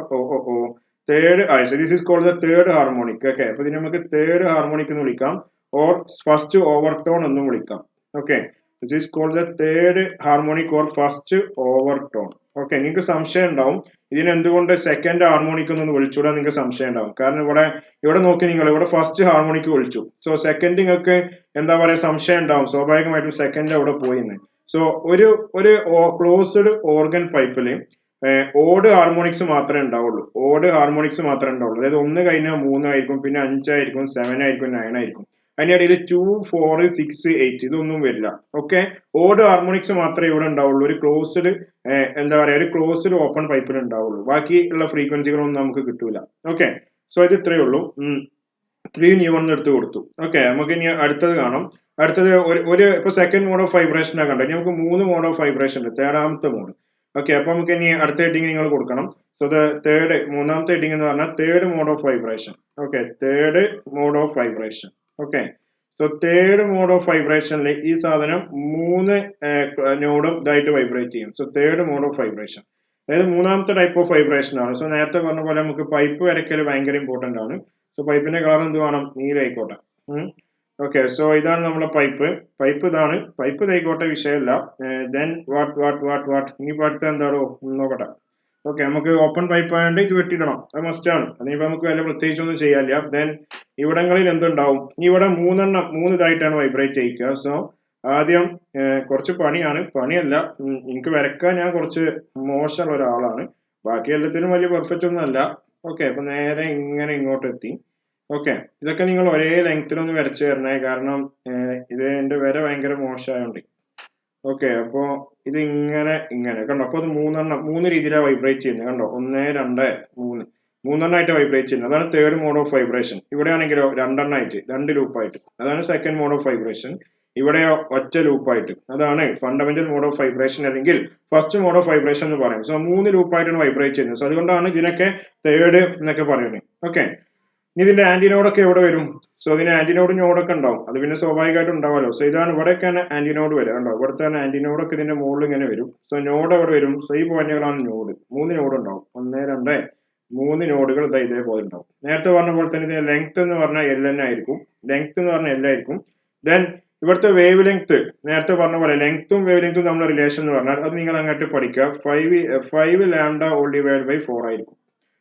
third this is called the third harmonic. Okay, അപ്പൊ ഇതിനെ നമുക്ക് തേർഡ് ഹാർമോണിക് എന്ന് വിളിക്കാം, ഓർ ഫസ്റ്റ് ഓവർടോൺ എന്നും വിളിക്കാം. Okay, this is called the third harmonic or first overtone. Okay, നിങ്ങൾക്ക് സംശയം ഉണ്ടാവും ഇതിന് എന്തുകൊണ്ട് സെക്കൻഡ് ഹാർമോണിക് എന്നൊന്ന് വിളിച്ചുകൂടാ, നിങ്ങൾക്ക് സംശയം ഉണ്ടാവും. കാരണം ഇവിടെ നോക്കി നിങ്ങൾ ഇവിടെ ഫസ്റ്റ് ഹാർമോണിക് വിളിച്ചു. സോ സെക്കൻഡ് നിങ്ങൾക്ക് എന്താ പറയാ സംശയം ഉണ്ടാവും, സ്വാഭാവികമായിട്ടും സെക്കൻഡ് അവിടെ പോയിന്ന്. സോ ഒരു ക്ലോസ്ഡ് ഓർഗൻ പൈപ്പില് ഓഡ് ഹാർമോണിക്സ് മാത്രമേ ഉണ്ടാവുള്ളൂ. അതായത് 1 കഴിഞ്ഞാൽ 3 ആയിരിക്കും, പിന്നെ 5 ആയിരിക്കും, 7 ആയിരിക്കും, 9 ആയിരിക്കും. അതിനിടയിൽ 2, 4, 6, 8 ഇതൊന്നും വരില്ല. ഓക്കെ, ഓഡ് ഹാർമോണിക്സ് മാത്രമേ ഇവിടെ ഉണ്ടാവുള്ളൂ. ഒരു ക്ലോസ്ഡ് എന്താ പറയാ ഒരു ക്ലോസ്ഡ് ഓപ്പൺ പൈപ്പിൽ ഉണ്ടാവുള്ളൂ. ബാക്കിയുള്ള ഫ്രീക്വൻസികളൊന്നും നമുക്ക് കിട്ടൂല. ഓക്കെ, സോ ഇത് ഇത്രയേ ഉള്ളൂ. 3 ന്യൂ1 എടുത്ത് കൊടുത്തു. ഓക്കെ, നമുക്ക് ഇനി അടുത്തത് കാണാം. അടുത്തത് ഇപ്പൊ സെക്കൻഡ് മോഡ് ഓഫ് വൈബ്രേഷനാണ് കണ്ടത്. നമുക്ക് 3 മോഡ് ഓഫ് വൈബ്രേഷൻ ഉണ്ട്, തേർഡാമത്തെ മോഡ്. ഓക്കെ, അപ്പൊ നമുക്ക് ഇനി അടുത്ത ഹെഡിങ് നിങ്ങൾ കൊടുക്കണം. സോ മൂന്നാമത്തെ ഹെഡിങ് എന്ന് പറഞ്ഞാൽ third mode of vibration. Okay, third mode of vibration. Okay, so third mode of വൈബ്രേഷനിൽ ഈ സാധനം 3 നോഡും ഇതായിട്ട് വൈബ്രേറ്റ് ചെയ്യും. So third mode of vibration അതായത് മൂന്നാമത്തെ ടൈപ്പ് ഓഫ് വൈബ്രേഷൻ ആണ്. സോ നേരത്തെ പറഞ്ഞ പോലെ നമുക്ക് പൈപ്പ് വരയ്ക്കൽ ഭയങ്കര ഇമ്പോർട്ടന്റ് ആണ്. സോ പൈപ്പിന്റെ കളർ എന്ത് വേണം, നീല ആയിക്കോട്ടെ. ഓക്കെ, സോ ഇതാണ് നമ്മളെ പൈപ്പ് ഇതാണ്. പൈപ്പ് ഇതായിക്കോട്ടെ, വിഷയമല്ല. ദെൻ വാട്ട് ഇനിയിപ്പോ അടുത്ത എന്താണോ നോക്കട്ടെ. ഓക്കെ, നമുക്ക് ഓപ്പൺ പൈപ്പ് ആയതുകൊണ്ട് ഇത് വെട്ടിയിടണം, അത് മസ്റ്റ് ആണ്. അതിനിപ്പോ നമുക്ക് വല്ല പ്രത്യേകിച്ചൊന്നും ചെയ്യാനില്ല. ദെൻ ഇവിടങ്ങളിൽ എന്തുണ്ടാവും, ഇവിടെ മൂന്ന് ഇതായിട്ടാണ് വൈബ്രേറ്റ് ചെയ്യിക്കുക. സോ ആദ്യം കുറച്ച് പണിയല്ല, എനിക്ക് വരക്കാൻ ഞാൻ കുറച്ച് മോശമുള്ള ഒരാളാണ്. ബാക്കി എല്ലാത്തിനും വലിയ പെർഫെക്റ്റ് ഒന്നും അല്ല. ഓക്കെ, അപ്പൊ നേരെ ഇങ്ങനെ ഇങ്ങോട്ട് എത്തി. ഓക്കെ, ഇതൊക്കെ നിങ്ങൾ ഒരേ ലെങ്ത്തിലൊന്ന് വരച്ചു തരണേ, കാരണം ഇത് എന്റെ വര ഭയങ്കര മോശമായോണ്ട്. ഓക്കെ, അപ്പോ ഇത് ഇങ്ങനെ കണ്ടോ. അപ്പൊ അത് മൂന്ന് രീതിയിലാണ് വൈബ്രേറ്റ് ചെയ്യുന്നത്. കണ്ടോ, 1 2 3 മൂന്നെണ്ണമായിട്ട് വൈബ്രേറ്റ് ചെയ്യുന്നത്. അതാണ് തേർഡ് മോഡ് ഓഫ് വൈബ്രേഷൻ. ഇവിടെ ആണെങ്കിലോ രണ്ടെണ്ണമായിട്ട്, 2 ലൂപ്പായിട്ട്, അതാണ് സെക്കൻഡ് മോഡ് ഓഫ് വൈബ്രേഷൻ. ഇവിടെയോ ഒറ്റ ലൂപ്പായിട്ട്, അതാണ് ഫണ്ടമെന്റൽ മോഡ് ഓഫ് വൈബ്രേഷൻ അല്ലെങ്കിൽ ഫസ്റ്റ് മോഡ് ഓഫ് വൈബ്രേഷൻ എന്ന് പറയും. സോ 3 ലൂപ്പായിട്ടാണ് വൈബ്രേറ്റ് ചെയ്യുന്നത്. സോ അതുകൊണ്ടാണ് ഇതിനൊക്കെ തേർഡ് എന്നൊക്കെ പറയുന്നത്. ഓക്കെ, ഇനി ഇതിന്റെ ആന്റിനോഡൊക്കെ എവിടെ വരും? സോ ഇതിന് ആന്റിനോഡ് നോഡൊക്കെ ഉണ്ടാവും, അത് പിന്നെ സ്വാഭാവികമായിട്ട് ഉണ്ടാവുമല്ലോ. സോ ഇതാണ് ഇവിടെയൊക്കെയാണ് ആന്റിനോഡ് വരും. കണ്ടോ, ഇവിടുത്തെ ആന്റിനോഡൊക്കെ ഇതിന്റെ മുകളിൽ ഇങ്ങനെ വരും. സോ നോഡ് എവിടെ വരും? സോ ഈ പോയിന്റുകളാണ് നോഡ്. 3 നോഡ് ഉണ്ടാവും, 1 2 3 നോഡുകൾ ഇതേപോലെ ഉണ്ടാവും. നേരത്തെ പറഞ്ഞ പോലെ തന്നെ ഇതിന്റെ ലെങ്ത് എന്ന് പറഞ്ഞാൽ എൽ എൻ ആയിരിക്കും. ലെങ്ത് എന്ന് പറഞ്ഞാൽ എൽ ആയിരിക്കും. ദെൻ ഇവിടുത്തെ വേവ് ലെങ്ത് നേരത്തെ പറഞ്ഞ പോലെ ലെങ്ത്തും വേവ് ലെങ്ത്തും നമ്മുടെ റിലേഷൻ എന്ന് പറഞ്ഞാൽ അത് നിങ്ങൾ അങ്ങോട്ട് പഠിക്കുക. 5 ലാംഡ ഓൾ ഡിവൈഡ് ബൈ 4 ആയിരിക്കും.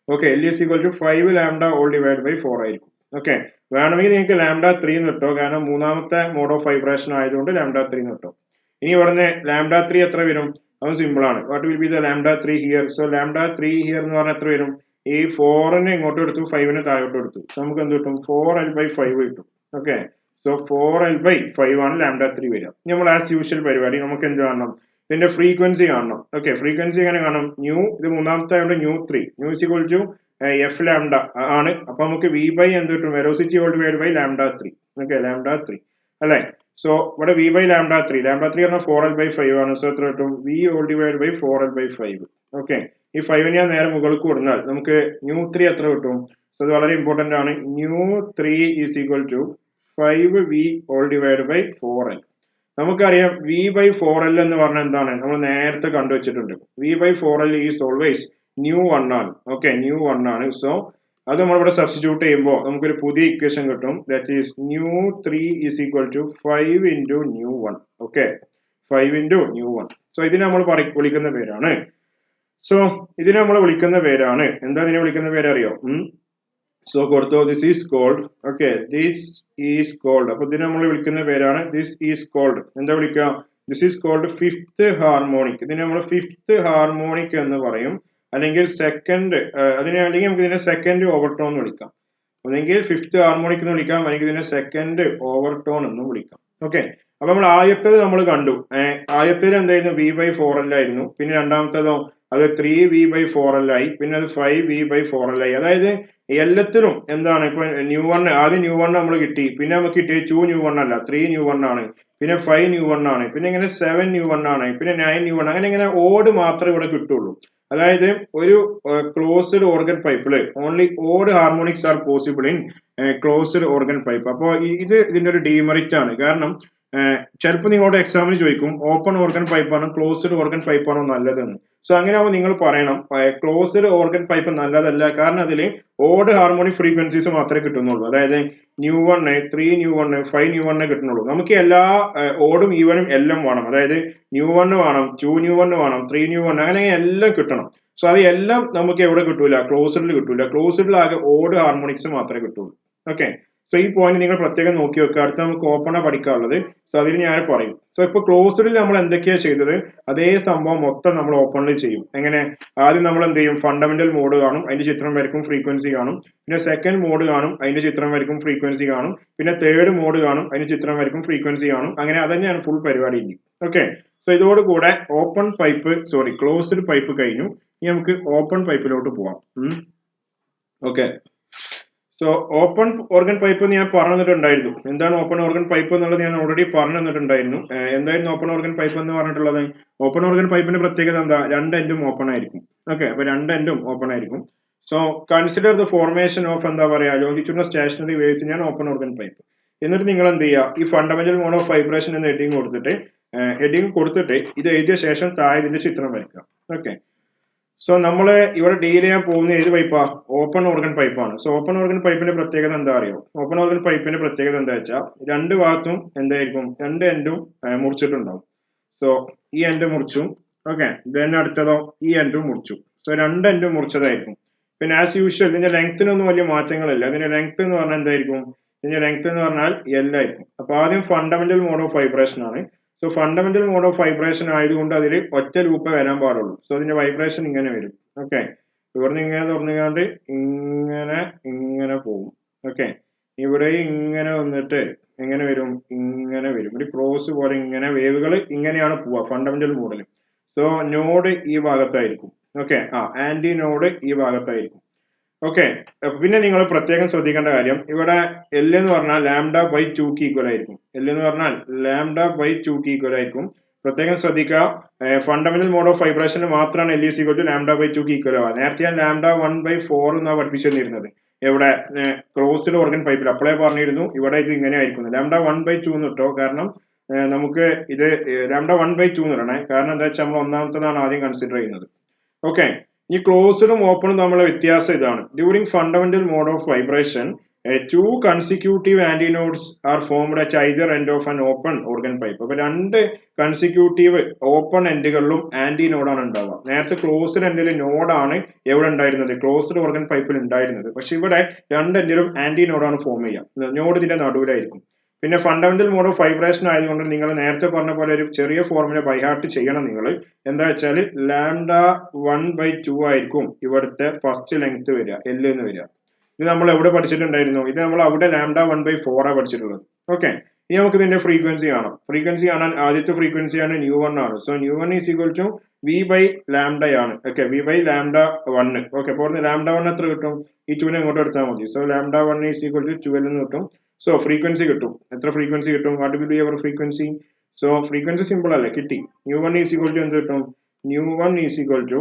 Okay, L is equal to 5 lambda whole divide by 4 ആയിരിക്കും. ഓക്കെ, വേണമെങ്കിൽ നിങ്ങൾക്ക് ലാംഡ 3 എന്ന് കിട്ടോ, കാരണം മൂന്നാമത്തെ മോഡ് ഓഫ് വൈബ്രേഷൻ ആയതുകൊണ്ട് ലാംഡ 3 എന്ന് കിട്ടും. ഇനി ഇവിടുന്ന് ലാംഡ 3 എത്ര വരും? അതും സിമ്പിൾ ആണ്. What will B the lambda 3 here? So lambda 3 here എന്ന് പറഞ്ഞാൽ എത്ര വരും? ഈ 4നെ ഇങ്ങോട്ട് എടുത്തു, 5നെ താഴോട്ട് എടുത്തു. നമുക്ക് എന്ത് കിട്ടും? 4l/5 കിട്ടും. ഓക്കെ, സോ 4l/5 ആണ് ലാംഡ 3 വരിക. നമ്മൾ ആസ് യൂഷ്വൽ പരിപാടി നമുക്ക് എന്ത് കാണണം? ഇതിന്റെ ഫ്രീക്വൻസി കാണണം. ഓക്കെ, ഫ്രീക്വൻസി എങ്ങനെ കാണണം? ഇത് മൂന്നാമത്തെ ആയതുകൊണ്ട് nu is equal to F lambda ആണ്. അപ്പൊ നമുക്ക് വി ബൈ എന്ത് കിട്ടും? Velocity whole divide by lambda 3. Okay, lambda 3 അല്ലെ? സോ ഇവിടെ വി ബൈ ലാംഡ 3 പറഞ്ഞാൽ 4l/5 ആണ്. സോ എത്ര കിട്ടും? V all divide by 4l/5. Okay, ഈ 5 ഞാൻ നേരെ മുകളിൽ കൊടുത്താൽ നമുക്ക് ന്യൂ 3 എത്ര കിട്ടും? സോ അത് വളരെ ഇമ്പോർട്ടന്റ് ആണ്. Nu 3 is equal to 5v whole divide by 4l. നമുക്കറിയാം v/4l എന്ന് പറഞ്ഞാൽ എന്താണ്? നമ്മൾ നേരത്തെ കണ്ടുവച്ചിട്ടുണ്ട്. v/4l ഈസ് ഓൾവേസ് ന്യൂ 1 ആണ്. ഓക്കെ, ന്യൂ 1 ആണ്. സോ അത് നമ്മളിവിടെ സബ്സ്റ്റിറ്റ്യൂട്ട് ചെയ്യുമ്പോൾ നമുക്കൊരു പുതിയ ഇക്വേഷൻ കിട്ടും. That is nu 3 is equal to 5 into nu 1. Okay, 5 into nu 1. So ഇതിനെ നമ്മൾ വിളിക്കുന്ന പേരാണ്. എന്താ ഇതിനെ വിളിക്കുന്ന പേര് അറിയോ? സോ കൊടുത്തോ, this is called. Okay, this is called. അപ്പൊ ഇതിനെ നമ്മൾ വിളിക്കുന്ന പേരാണ് ദിസ് ഈസ് കോൾഡ്. എന്താ വിളിക്കുക? This is called fifth harmonic. ഇതിനെ നമ്മൾ ഫിഫ്ത്ത് ഹാർമോണിക് എന്ന് പറയും, അല്ലെങ്കിൽ അല്ലെങ്കിൽ നമുക്ക് ഇതിനെ സെക്കൻഡ് ഓവർടോൺ എന്ന് വിളിക്കാം. ഒന്നെങ്കിൽ ഫിഫ്ത്ത് ഹാർമോണിക് എന്ന് വിളിക്കാം, അല്ലെങ്കിൽ ഇതിനെ സെക്കൻഡ് ഓവർടോൺ എന്നും വിളിക്കാം. ഓക്കെ, അപ്പൊ നമ്മൾ ആദ്യത്തേത് നമ്മൾ കണ്ടു. ആദ്യത്തേത് എന്തായിരുന്നു? v/4l ആയിരുന്നു. പിന്നെ രണ്ടാമത്തേതോ അത് 3v/4l ആയി. പിന്നെ അത് 5v/4l ആയി. അതായത് എല്ലാത്തിനും എന്താണ്? ഇപ്പൊ ആദ്യം ന്യൂ 1 നമ്മൾ കിട്ടി. പിന്നെ നമുക്ക് കിട്ടിയത് 2 ന്യൂ 1 അല്ല, 3 ന്യൂ 1 ആണ്. പിന്നെ 5 ന്യൂ 1 ആണ്. പിന്നെ ഇങ്ങനെ 7 ന്യൂ 1 ആണ്. പിന്നെ 9 ന്യൂ 1. അങ്ങനെ ഓഡ് മാത്രമേ ഇവിടെ കിട്ടുള്ളൂ. അതായത് ഒരു ക്ലോസ്ഡ് ഓർഗൻ പൈപ്പില് only odd harmonics are possible in closed organ pipe. അപ്പോൾ ഇതിന്റെ ഒരു ഡീമെറിറ്റ് ആണ്. കാരണം ചിലപ്പോൾ നിങ്ങളുടെ എക്സാമിന് ചോദിക്കും ഓപ്പൺ ഓർഗൻ പൈപ്പാണോ ക്ലോസ്ഡ് ഓർഗൻ പൈപ്പാണോ നല്ലതെന്ന്. സോ അങ്ങനെ ആവുമ്പോൾ നിങ്ങൾ പറയണം ക്ലോസ്ഡ് ഓർഗൻ പൈപ്പ് നല്ലതല്ല, കാരണം അതിൽ ഓഡ് ഹാർമോണിക് ഫ്രീക്വൻസീസ് മാത്രമേ കിട്ടുന്നുള്ളൂ. അതായത് ന്യൂ 1, 3 ന്യൂ 1, 5 ന്യൂ 1 കിട്ടുന്നുള്ളൂ. നമുക്ക് എല്ലാ ഓടും ഈവനും എല്ലാം വേണം. അതായത് ന്യൂ 1 വേണം, 2 ന്യൂ 1 വേണം, 3 ന്യൂ 1, അങ്ങനെ എല്ലാം കിട്ടണം. സോ അത് എല്ലാം നമുക്ക് എവിടെ കിട്ടൂല? ക്ലോസ്ഡിൽ കിട്ടൂല. ക്ലോസ്ഡിൽ ആകെ ഓഡ് ഹാർമോണിക്സ് മാത്രമേ കിട്ടുള്ളൂ. ഓക്കെ, സോ ഈ പോയിന്റ് നിങ്ങൾ പ്രത്യേകം നോക്കി വെക്കുക. അടുത്ത നമുക്ക് ഓപ്പണാണ് പഠിക്കാനുള്ളത്. സോ അതിന് ഞാൻ പറയും. സോ ഇപ്പൊ ക്ലോസ്ഡിൽ നമ്മൾ എന്തൊക്കെയാണ് ചെയ്തത് അതേ സംഭവം മൊത്തം നമ്മൾ ഓപ്പണിൽ ചെയ്യും. എങ്ങനെ? ആദ്യം നമ്മൾ എന്ത് ചെയ്യും? ഫണ്ടമെന്റൽ മോഡ് കാണും, അതിന്റെ ചിത്രം വരയ്ക്കും, ഫ്രീക്വൻസി കാണും. പിന്നെ സെക്കൻഡ് മോഡ് കാണും, അതിന്റെ ചിത്രം വരയ്ക്കും, ഫ്രീക്വൻസി കാണും. പിന്നെ തേർഡ് മോഡ് കാണും, അതിന്റെ ചിത്രം വരയ്ക്കും, ഫ്രീക്വൻസി കാണും. അങ്ങനെ അതന്നെയാണ് ഫുൾ പരിപാടി. ഓക്കെ, സോ ഇതോടുകൂടെ ക്ലോസ്ഡ് പൈപ്പ് കഴിഞ്ഞു. ഇനി നമുക്ക് ഓപ്പൺ പൈപ്പിലോട്ട് പോവാം. Okay, so open organ pipe ഞാൻ പറഞ്ഞു തന്നിട്ടുണ്ടായിരുന്നു. എന്താണ് ഓപ്പൺ ഓർഗൻ പൈപ്പ് എന്നുള്ളത് ഞാൻ ഓൾറെഡി പറഞ്ഞു തന്നിട്ടുണ്ടായിരുന്നു. എന്തായിരുന്നു ഓപ്പൺ ഓർഗൻ പൈപ്പ് എന്ന് പറഞ്ഞിട്ടുള്ളത്? ഓപ്പൺ ഓർഗൻ പൈപ്പിന്റെ പ്രത്യേകത എന്താ? 2 എൻഡും ഓപ്പൺ ആയിരിക്കും. ഓക്കെ, അപ്പൊ 2 എൻഡും ഓപ്പൺ ആയിരിക്കും. So consider the formation of എന്താ പറയാ ലോങ്ങിറ്റ്യൂഡിനൽ സ്റ്റേഷനറി വേവ്സ് ഞാൻ ഓപ്പൺ ഓർഗൻ പൈപ്പ്. എന്നിട്ട് നിങ്ങൾ എന്ത് ചെയ്യുക? ഈ ഫണ്ടമെന്റൽ മോഡ് ഓഫ് വൈബ്രേഷൻ എന്ന ഹെഡിങ് കൊടുത്തിട്ട് ഇത് എഴുതിയ ശേഷം താഴെ ഇതിന്റെ ചിത്രം വരയ്ക്കുക. ഓക്കെ, സോ നമ്മൾ ഇവിടെ ഡീൽ ചെയ്യാൻ പോകുന്ന ഏത് പൈപ്പാ? ഓപ്പൺ ഓർഗൻ പൈപ്പാണ്. സോ ഓപ്പൺ ഓർഗൻ പൈപ്പിന്റെ പ്രത്യേകത എന്താ അറിയോ? ഓപ്പൺ ഓർഗൻ പൈപ്പിന്റെ പ്രത്യേകത എന്താ വെച്ചാൽ രണ്ട് ഭാഗത്തും എന്തായിരിക്കും, രണ്ട് എൻഡും മുറിച്ചിട്ടുണ്ടാവും. സോ ഈ എൻഡ് മുറിച്ചു, ഓക്കെ, ദെൻ അടുത്തതോ ഈ എൻഡും മുറിച്ചു. സോ രണ്ട് എൻഡും മുറിച്ചതായിരിക്കും. പിന്നെ ആസ് യൂഷ്വൽ ഇതിന്റെ ലെങ്ത്തിനൊന്നും വലിയ മാറ്റങ്ങളില്ല. ഇതിന്റെ ലെങ്ത് എന്ന് പറഞ്ഞാൽ എന്തായിരിക്കും? ഇതിന്റെ ലെങ്ത് എന്ന് പറഞ്ഞാൽ L ആയിരിക്കും. അപ്പൊ ആദ്യം ഫണ്ടമെന്റൽ മോഡ് ഓഫ് വൈബ്രേഷൻ ആണ്. So fundamental mode of vibration ആയതുകൊണ്ട് അതിൽ ഒറ്റ ലൂപ്പ് വരാൻ പാടുള്ളൂ. സോ അതിന്റെ വൈബ്രേഷൻ ഇങ്ങനെ വരും. ഓക്കെ, ഇവിടുന്ന് ഇങ്ങനെ തുറന്നുകൊണ്ട് ഇങ്ങനെ ഇങ്ങനെ പോകും. ഓക്കെ, ഇവിടെ ഇങ്ങനെ വന്നിട്ട് എങ്ങനെ വരും? ഇങ്ങനെ വരും. ഒരു ക്രോസ് പോലെ ഇങ്ങനെ വേവുകൾ ഇങ്ങനെയാണ് പോവുക ഫണ്ടമെന്റൽ മോഡിൽ. സോ നോഡ് ഈ ഭാഗത്തായിരിക്കും. ഓക്കെ, ആന്റി നോഡ് ഈ ഭാഗത്തായിരിക്കും. ഓക്കെ, പിന്നെ നിങ്ങൾ പ്രത്യേകം ശ്രദ്ധിക്കേണ്ട കാര്യം, ഇവിടെ L എന്ന് പറഞ്ഞാൽ λ/2 ഈക്വൽ ആയിരിക്കും. L എന്ന് പറഞ്ഞാൽ λ/2 ഈക്വൽ ആയിരിക്കും. പ്രത്യേകം ശ്രദ്ധിക്കുക, ഫണ്ടമെന്റൽ മോഡ് ഓഫ് വൈബ്രേഷന് മാത്രമാണ് L ഈക്വൽ ടു λ/2 ഈക്വൽ ആവുക. നേരത്തെ ഞാൻ λ1/4 എന്നാണ് പഠിപ്പിച്ചിരുന്നത്. എവിടെ? ക്ലോസ്ഡ് ഓർഗൻ പൈപ്പിൽ അപ്പോഴേ പറഞ്ഞിരുന്നു ഇവിടെ ഇത് ഇങ്ങനെ ആയിരിക്കും. λ1/2 എന്ന് ഇട്ടോ, കാരണം നമുക്ക് ഇത് λ1/2 എന്ന് ഇടണേ. കാരണം എന്താ വെച്ചാൽ നമ്മൾ ഒന്നാമത്തതാണ് ആദ്യം കൺസിഡർ ചെയ്യുന്നത്. ഓക്കെ, ഈ ക്ലോസ്ഡും ഓപ്പണും തമ്മിലുള്ള വ്യത്യാസം ഇതാണ്. During fundamental mode of vibration two consecutive antinodes are formed at either end of an open organ pipe. അപ്പൊ രണ്ട് കൺസിക്യൂട്ടീവ് ഓപ്പൺ എൻഡുകളിലും ആന്റിനോഡാണ് ഉണ്ടാവുക. നേരത്തെ ക്ലോസ്ഡ് എൻഡിൽ നോഡാണ് എവിടെ ഉണ്ടായിരുന്നത്? ക്ലോസ്ഡ് ഓർഗൻ പൈപ്പിൽ ഉണ്ടായിരുന്നത്. പക്ഷെ ഇവിടെ രണ്ട് എൻഡിലും ആന്റിനോഡാണ് ഫോം ചെയ്യുക. നോഡ് ഇതിന്റെ നടുവിലായിരിക്കും. പിന്നെ ഫണ്ടമെന്റൽ മോഡ് ഓഫ് വൈബ്രേഷൻ ആയതുകൊണ്ട് നിങ്ങൾ നേരത്തെ പറഞ്ഞ പോലെ ഒരു ചെറിയ ഫോർമുല ബൈഹാർട്ട് ചെയ്യണം നിങ്ങൾ. എന്താ വെച്ചാൽ λ1/2 ആയിരിക്കും ഇവിടുത്തെ ഫസ്റ്റ് ലെങ്ത് വരിക, L എന്ന് വരിക. ഇത് നമ്മൾ എവിടെ പഠിച്ചിട്ടുണ്ടായിരുന്നു? ഇത് നമ്മൾ അവിടെ λ1/4 പഠിച്ചിട്ടുള്ളത്. ഓക്കെ, ഇനി നമുക്ക് ഇതിന്റെ ഫ്രീക്വൻസി കാണാം. ഫ്രീക്വൻസി കാണാൻ ആദ്യത്തെ ഫ്രീക്വൻസിയാണ് ν1 ആണ്. So ν1 is equal to V/λ ആണ്. Okay, V/λ1. ഓക്കെ, അപ്പോൾ λ1 എത്ര കിട്ടും? ഈ 2 അങ്ങോട്ട് എടുത്താൽ മതി. സോ λ1 ഈസ് ഈക്വൽ ടു 12 എന്ന് കിട്ടും. സോ ഫ്രീക്വൻസി കിട്ടും. എത്ര ഫ്രീക്വൻസി കിട്ടും? What will be our frequency? So frequency simple അല്ലേ, കിട്ടി. ν1 ഈസ് ഈക്വൽ ടു എന്ത് കിട്ടും? ν1 is equal to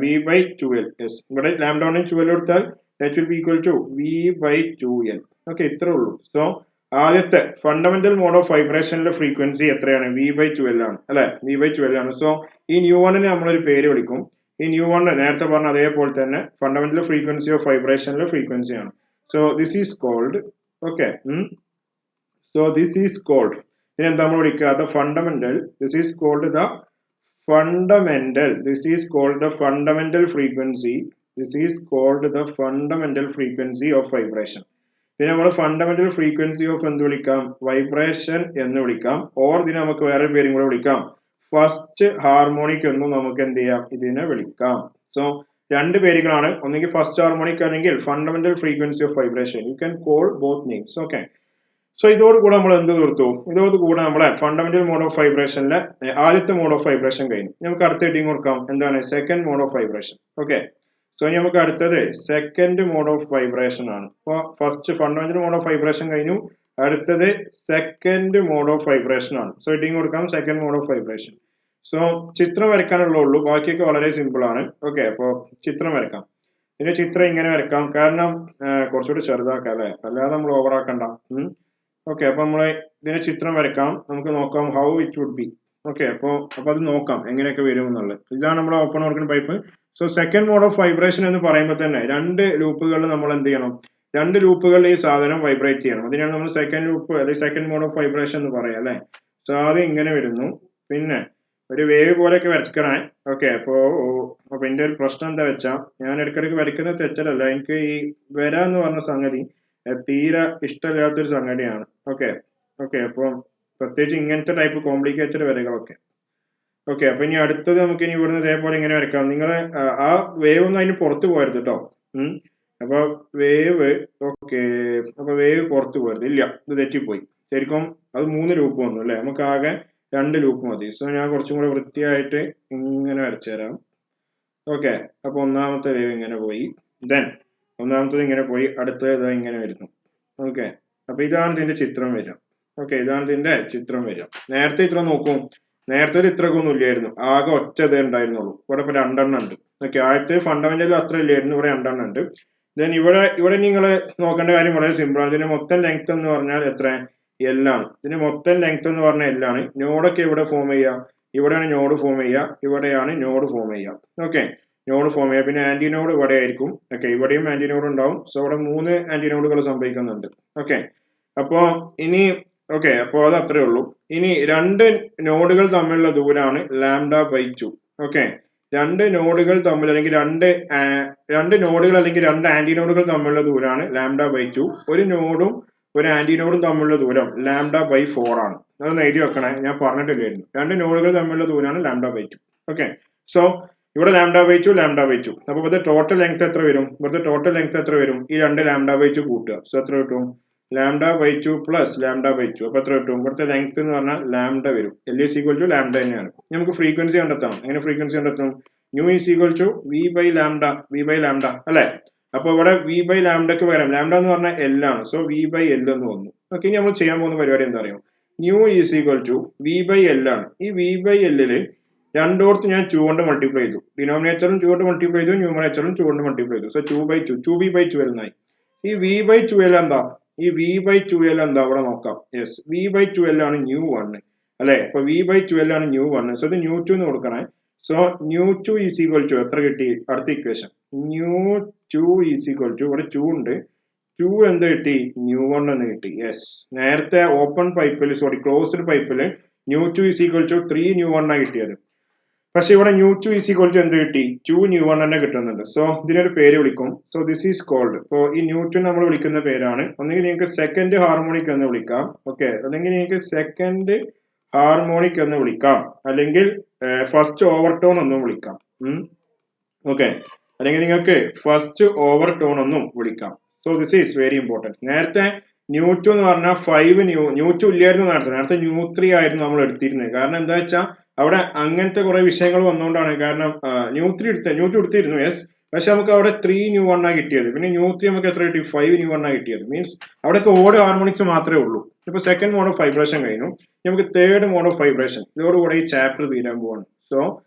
V/12. Yes, ഇവിടെ λ1 12 എടുത്താൽ that will be equal to V/2L. Okay, ഇത്രേ ഉള്ളൂ. സോ ആദ്യത്തെ ഫണ്ടമെന്റൽ മോഡ് ഓഫ് വൈബ്രേഷനിലെ ഫ്രീക്വൻസി എത്രയാണ്? V/12 ആണ് അല്ലെ? V/12 ആണ്. സോ ഈ ν1 നമ്മളൊരു പേര് വിളിക്കും. ഈ ν1 നേരത്തെ പറഞ്ഞ അതേപോലെ തന്നെ ഫണ്ടമെന്റൽ ഫ്രീക്വൻസി ഓഫ് വൈബ്രേഷനിലെ ഫ്രീക്വൻസി ആണ്. So this is called, okay, so this is called, ഇതിനെന്താ നമ്മൾ വിളിക്കുക? The fundamental, this is called the fundamental, this is called the fundamental frequency, this is called the fundamental frequency of vibration. ഇതിനെ നമ്മൾ ഫണ്ടമെന്റൽ ഫ്രീക്വൻസി ഓഫ് എന്ത് വിളിക്കാം? വൈബ്രേഷൻ എന്ന് വിളിക്കാം. ഓർ ഇതിനെ നമുക്ക് വേറെ പേരും കൂടെ വിളിക്കാം, ഫസ്റ്റ് ഹാർമോണിക് എന്നും നമുക്ക് എന്ത് ചെയ്യാം? ഇതിനെ വിളിക്കാം. സോ രണ്ട് പേരുകളാണ്, ഒന്നെങ്കിൽ ഫസ്റ്റ് ഹാർമോണിക് അല്ലെങ്കിൽ fundamental frequency of vibration. You can call both names. Okay, so ഇതോടുകൂടെ നമ്മൾ എന്ത് തീർത്തു? ഇതോടുകൂടെ നമ്മളെ ഫണ്ടമെന്റൽ മോഡ് ഓഫ് വൈബ്രേഷനിലെ ആദ്യത്തെ മോഡ് ഓഫ് വൈബ്രേഷൻ കഴിഞ്ഞു. നമുക്ക് അടുത്ത ഹെഡിങ് കൊടുക്കാം. എന്താണ്? Second mode of vibration. Okay, so നമുക്ക് അടുത്തത് സെക്കൻഡ് മോഡ് ഓഫ് വൈബ്രേഷൻ ആണ്. അപ്പോൾ first fundamental mode of vibration കഴിഞ്ഞു, അടുത്തത് സെക്കൻഡ് മോഡ് ഓഫ് വൈബ്രേഷൻ ആണ്. സോ ഹെഡിങ് കൊടുക്കാം second mode of vibration. So ചിത്രം വരയ്ക്കാനുള്ളൂ, ബാക്കിയൊക്കെ വളരെ സിമ്പിൾ ആണ്. ഓക്കെ, അപ്പോൾ ചിത്രം വരക്കാം. ഇതിന്റെ ചിത്രം ഇങ്ങനെ വരക്കാം, കാരണം കുറച്ചുകൂടി ചെറുതാക്കാം അല്ലെ, അല്ലാതെ നമ്മൾ ഓവറാക്കണ്ട. ഓക്കെ, അപ്പൊ നമ്മൾ ഇതിന്റെ ചിത്രം വരക്കാം, നമുക്ക് നോക്കാം how it would be. Okay, അപ്പൊ അത് നോക്കാം എങ്ങനെയൊക്കെ വരും എന്നുള്ളത്. ഇതാണ് നമ്മുടെ open organ pipe. So second mode of vibration എന്ന് പറയുമ്പോൾ തന്നെ രണ്ട് ലൂപ്പുകളിൽ നമ്മൾ എന്ത് ചെയ്യണം? രണ്ട് ലൂപ്പുകളിൽ ഈ സാധനം വൈബ്രേറ്റ് ചെയ്യണം. അതിനാണ് നമ്മൾ സെക്കൻഡ് ലൂപ്പ് അല്ലെങ്കിൽ സെക്കൻഡ് മോഡ് ഓഫ് വൈബ്രേഷൻ എന്ന് പറയാം അല്ലെ. സോ ആദ്യം ഇങ്ങനെ വരുന്നു, പിന്നെ ഒരു വേവ് പോലെയൊക്കെ വരയ്ക്കണേ. ഓക്കെ, അപ്പൊ എന്റെ ഒരു പ്രശ്നം എന്താ വെച്ചാൽ ഞാൻ ഇടയ്ക്കിടയ്ക്ക് വരയ്ക്കുന്നത് തെറ്റല്ല, എനിക്ക് ഈ വര എന്ന് പറഞ്ഞ സംഗതി തീരെ ഇഷ്ടമില്ലാത്തൊരു സംഗതിയാണ്. ഓക്കെ, അപ്പം പ്രത്യേകിച്ച് ഇങ്ങനത്തെ ടൈപ്പ് കോംപ്ലിക്കേറ്റഡ് വരകളൊക്കെ. ഓക്കെ, അപ്പൊ ഇനി അടുത്തത് നമുക്ക് ഇനി ഇവിടുന്ന് ഇതേപോലെ ഇങ്ങനെ വരക്കാം. നിങ്ങൾ ആ വേവ് ഒന്നും അതിന് പുറത്ത് പോരുത് കേട്ടോ. അപ്പൊ വേവ്, ഓക്കെ, അപ്പൊ വേവ് പുറത്ത് പോരുത്. ഇല്ല, ഇത് തെറ്റിപ്പോയി. ശരിക്കും അത് 3 ലൂപ്പ് വന്നു അല്ലെ, നമുക്ക് ആകെ 2 ലൂപ്പ് മതി. സോ ഞാൻ കുറച്ചും കൂടെ വൃത്തിയായിട്ട് ഇങ്ങനെ വരച്ചു തരാം. ഓക്കെ, അപ്പൊ ഒന്നാമത്തെ വേവ് ഇങ്ങനെ പോയി, ദെൻ ഒന്നാമത്തത് ഇങ്ങനെ പോയി, അടുത്തത് ഇതാ ഇങ്ങനെ വരുന്നു. ഓക്കെ, അപ്പൊ ഇതാണ് ഇതിന്റെ ചിത്രം വരിക. ഓക്കെ, ഇതാണ് ഇതിന്റെ ചിത്രം വരിക. നേരത്തെ ഇത്ര നോക്കും, നേരത്തെ ഇത്രയൊക്കെ ഒന്നും ഇല്ലായിരുന്നു, ആകെ ഒറ്റ ഇതേ ഉണ്ടായിരുന്നുള്ളൂ. ഇവിടെ ഇപ്പൊ 2 എണ്ണം ഉണ്ട്. ഓക്കെ, ആദ്യത്തെ ഫണ്ടമെന്റൽ അത്ര ഇല്ലായിരുന്നു, ഇവിടെ 2 എണ്ണം ഉണ്ട്. ദെൻ ഇവിടെ നിങ്ങൾ നോക്കേണ്ട കാര്യം വളരെ സിമ്പിൾ ആണ്. ഇതിന്റെ മൊത്തം ലെങ്ത് എന്ന് പറഞ്ഞാൽ എത്ര? L ആണ്. ഇതിന്റെ മൊത്തം ലെങ്ത് എന്ന് പറഞ്ഞാൽ L ആണ്. നോഡൊക്കെ ഇവിടെ ഫോം ചെയ്യുക, ഇവിടെയാണ് നോഡ് ഫോം ചെയ്യുക, ഇവിടെയാണ് നോഡ് ഫോം ചെയ്യുക. ഓക്കെ, നോഡ് ഫോം ചെയ്യാം. പിന്നെ ആന്റിനോഡ് ഇവിടെ ആയിരിക്കും. ഓക്കെ, ഇവിടെയും ആന്റിനോഡ് ഉണ്ടാവും. സോ ഇവിടെ 3 ആന്റിനോഡുകൾ സംഭവിക്കുന്നുണ്ട്. ഓക്കെ, അപ്പോ ഇനി ഓക്കെ, അപ്പോൾ അത് അത്രേ ഉള്ളൂ. ഇനി 2 നോഡുകൾ തമ്മിലുള്ള ദൂരമാണ് λ/2. ഓക്കെ, 2 നോഡുകൾ തമ്മിൽ അല്ലെങ്കിൽ 2 നോഡുകൾ അല്ലെങ്കിൽ 2 ആന്റിനോഡുകൾ തമ്മിലുള്ള ദൂരമാണ് λ/2. ഒരു നോഡും ഒരു ആന്റിനോഡും തമ്മിലുള്ള ദൂരം λ/4 ആണ്. അതൊന്ന് എഴുതി വെക്കണേ, ഞാൻ പറഞ്ഞിട്ടില്ലായിരുന്നു. 2 നോഡുകൾ തമ്മിലുള്ള ദൂരമാണ് λ/2. ഓക്കെ, സോ ഇവിടെ λ/2 λ/2. അപ്പൊ ഇവിടുത്തെ ടോട്ടൽ ലെങ്ത് എത്ര വരും? ഇവിടുത്തെ ടോട്ടൽ ലെങ്ത് എത്ര വരും? ഈ 2 λ/2 കൂട്ടുക. സോ എത്ര കിട്ടും? λ/2 പ്ലസ് λ/2. അപ്പൊ എത്ര കിട്ടും? ഇവിടുത്തെ ലെങ്ത് എന്ന് പറഞ്ഞാൽ λ വരും. L is equal to λ തന്നെയാണ്. നമുക്ക് ഫ്രീക്വൻസി കണ്ടെത്തണം. എങ്ങനെ ഫ്രീക്വൻസി കണ്ടെത്തും? New is equal to v/λ അല്ലെ? അപ്പൊ ഇവിടെ v/λക്ക് പകരം λ എന്ന് പറഞ്ഞാൽ L ആണ്. സോ v/L എന്ന് വന്നു. ഓക്കെ, ഇനി നമ്മൾ ചെയ്യാൻ പോകുന്ന പരിപാടി എന്താ അറിയോ? New is equal to v/L ആണ്. ഈ v/L രണ്ടോടത്ത് ഞാൻ 2 കൊണ്ട് മൾട്ടിപ്ലൈ ചെയ്തു. ഡിനോമിനേറ്ററും 2 കൊണ്ട് മൾട്ടിപ്ലൈ ചെയ്തു, ന്യൂമറേറ്ററും 2 കൊണ്ട് മൾട്ടിപ്ലൈ ചെയ്തു. സോ 2/2 2v/2l എന്നായി. ഈ v/2l എന്താ? ഈ v/2l എന്താ? ഇവിടെ നോക്കാം. യെസ്, v/2l ആണ് ന്യൂ 1 അല്ലെ? അപ്പൊ v/2l ആണ് ന്യൂ 1. സോ ഇത് ന്യൂ 2 എന്ന് കൊടുക്കണേ. So nu 2 is equal to എത്ര കിട്ടി? അടുത്ത equation nu 2 is equal to, ഇവിടെ 2 ഉണ്ട്, 2 എന്ത് കിട്ടി? ന്യൂ 1 എന്ന് കിട്ടി. യെസ്, നേരത്തെ ഓപ്പൺ പൈപ്പിൽ ക്ലോസ്ഡ് പൈപ്പിൽ nu 2 is equal to 3 nu 1 ആണ് കിട്ടിയത്. പക്ഷെ ഇവിടെ ന്യൂ 2 ഈസ് ഈക്വൽ ടു എന്ത് കിട്ടി? 2 ന്യൂ 1 തന്നെ കിട്ടുന്നുണ്ട്. സോ ഇതിനൊരു പേര് വിളിക്കും. സോ ദിസ് ഈസ് കോൾഡ്, ഇപ്പോ ഈ ന്യൂ 2 നമ്മൾ വിളിക്കുന്ന പേരാണ്. ഒന്നെങ്കിൽ നിങ്ങൾക്ക് സെക്കൻഡ് ഹാർമോണിക് എന്ന് വിളിക്കാം. ഓക്കെ, അല്ലെങ്കിൽ നിങ്ങൾക്ക് സെക്കൻഡ് ഹാർമോണിക് എന്ന് വിളിക്കാം, അല്ലെങ്കിൽ ഫസ്റ്റ് ഓവർടോൺ എന്നും വിളിക്കാം. ഓക്കെ, അല്ലെങ്കിൽ നിങ്ങൾക്ക് ഫസ്റ്റ് ഓവർടോൺ എന്നും വിളിക്കാം. So this is very important. നേരത്തെ ന്യൂ 2 എന്ന് പറഞ്ഞാൽ 5 ന്യൂ 2 ഇല്ലായിരുന്നു. നേരത്തെ ന്യൂ 3 ആയിരുന്നു നമ്മൾ എടുത്തിരുന്നത്. കാരണം എന്താ വെച്ചാൽ അവിടെ അങ്ങനത്തെ കുറെ വിഷയങ്ങൾ വന്നുകൊണ്ടാണ്. കാരണം ന്യൂ 2 എടുത്തിരുന്നു, യെസ്, പക്ഷെ നമുക്ക് അവിടെ 3 ന്യൂ 1 ആണ് കിട്ടിയത്. പിന്നെ ന്യൂ 3 നമുക്ക് എത്ര കിട്ടി? 5 ന്യൂ 1 ആണ് കിട്ടിയത്. മീൻസ് അവിടെയൊക്കെ ഓഡ് ഹാർമോണിക്സ് മാത്രമേ ഉള്ളൂ. ഇപ്പൊ സെക്കൻഡ് മോഡ് ഓഫ് വൈബ്രേഷൻ കഴിഞ്ഞു, നമുക്ക് തേർഡ് മോഡ് ഓഫ് വൈബ്രേഷൻ. ഇതോടുകൂടെ ഈ ചാപ്റ്റർ തീരാൻ പോവാണ്. So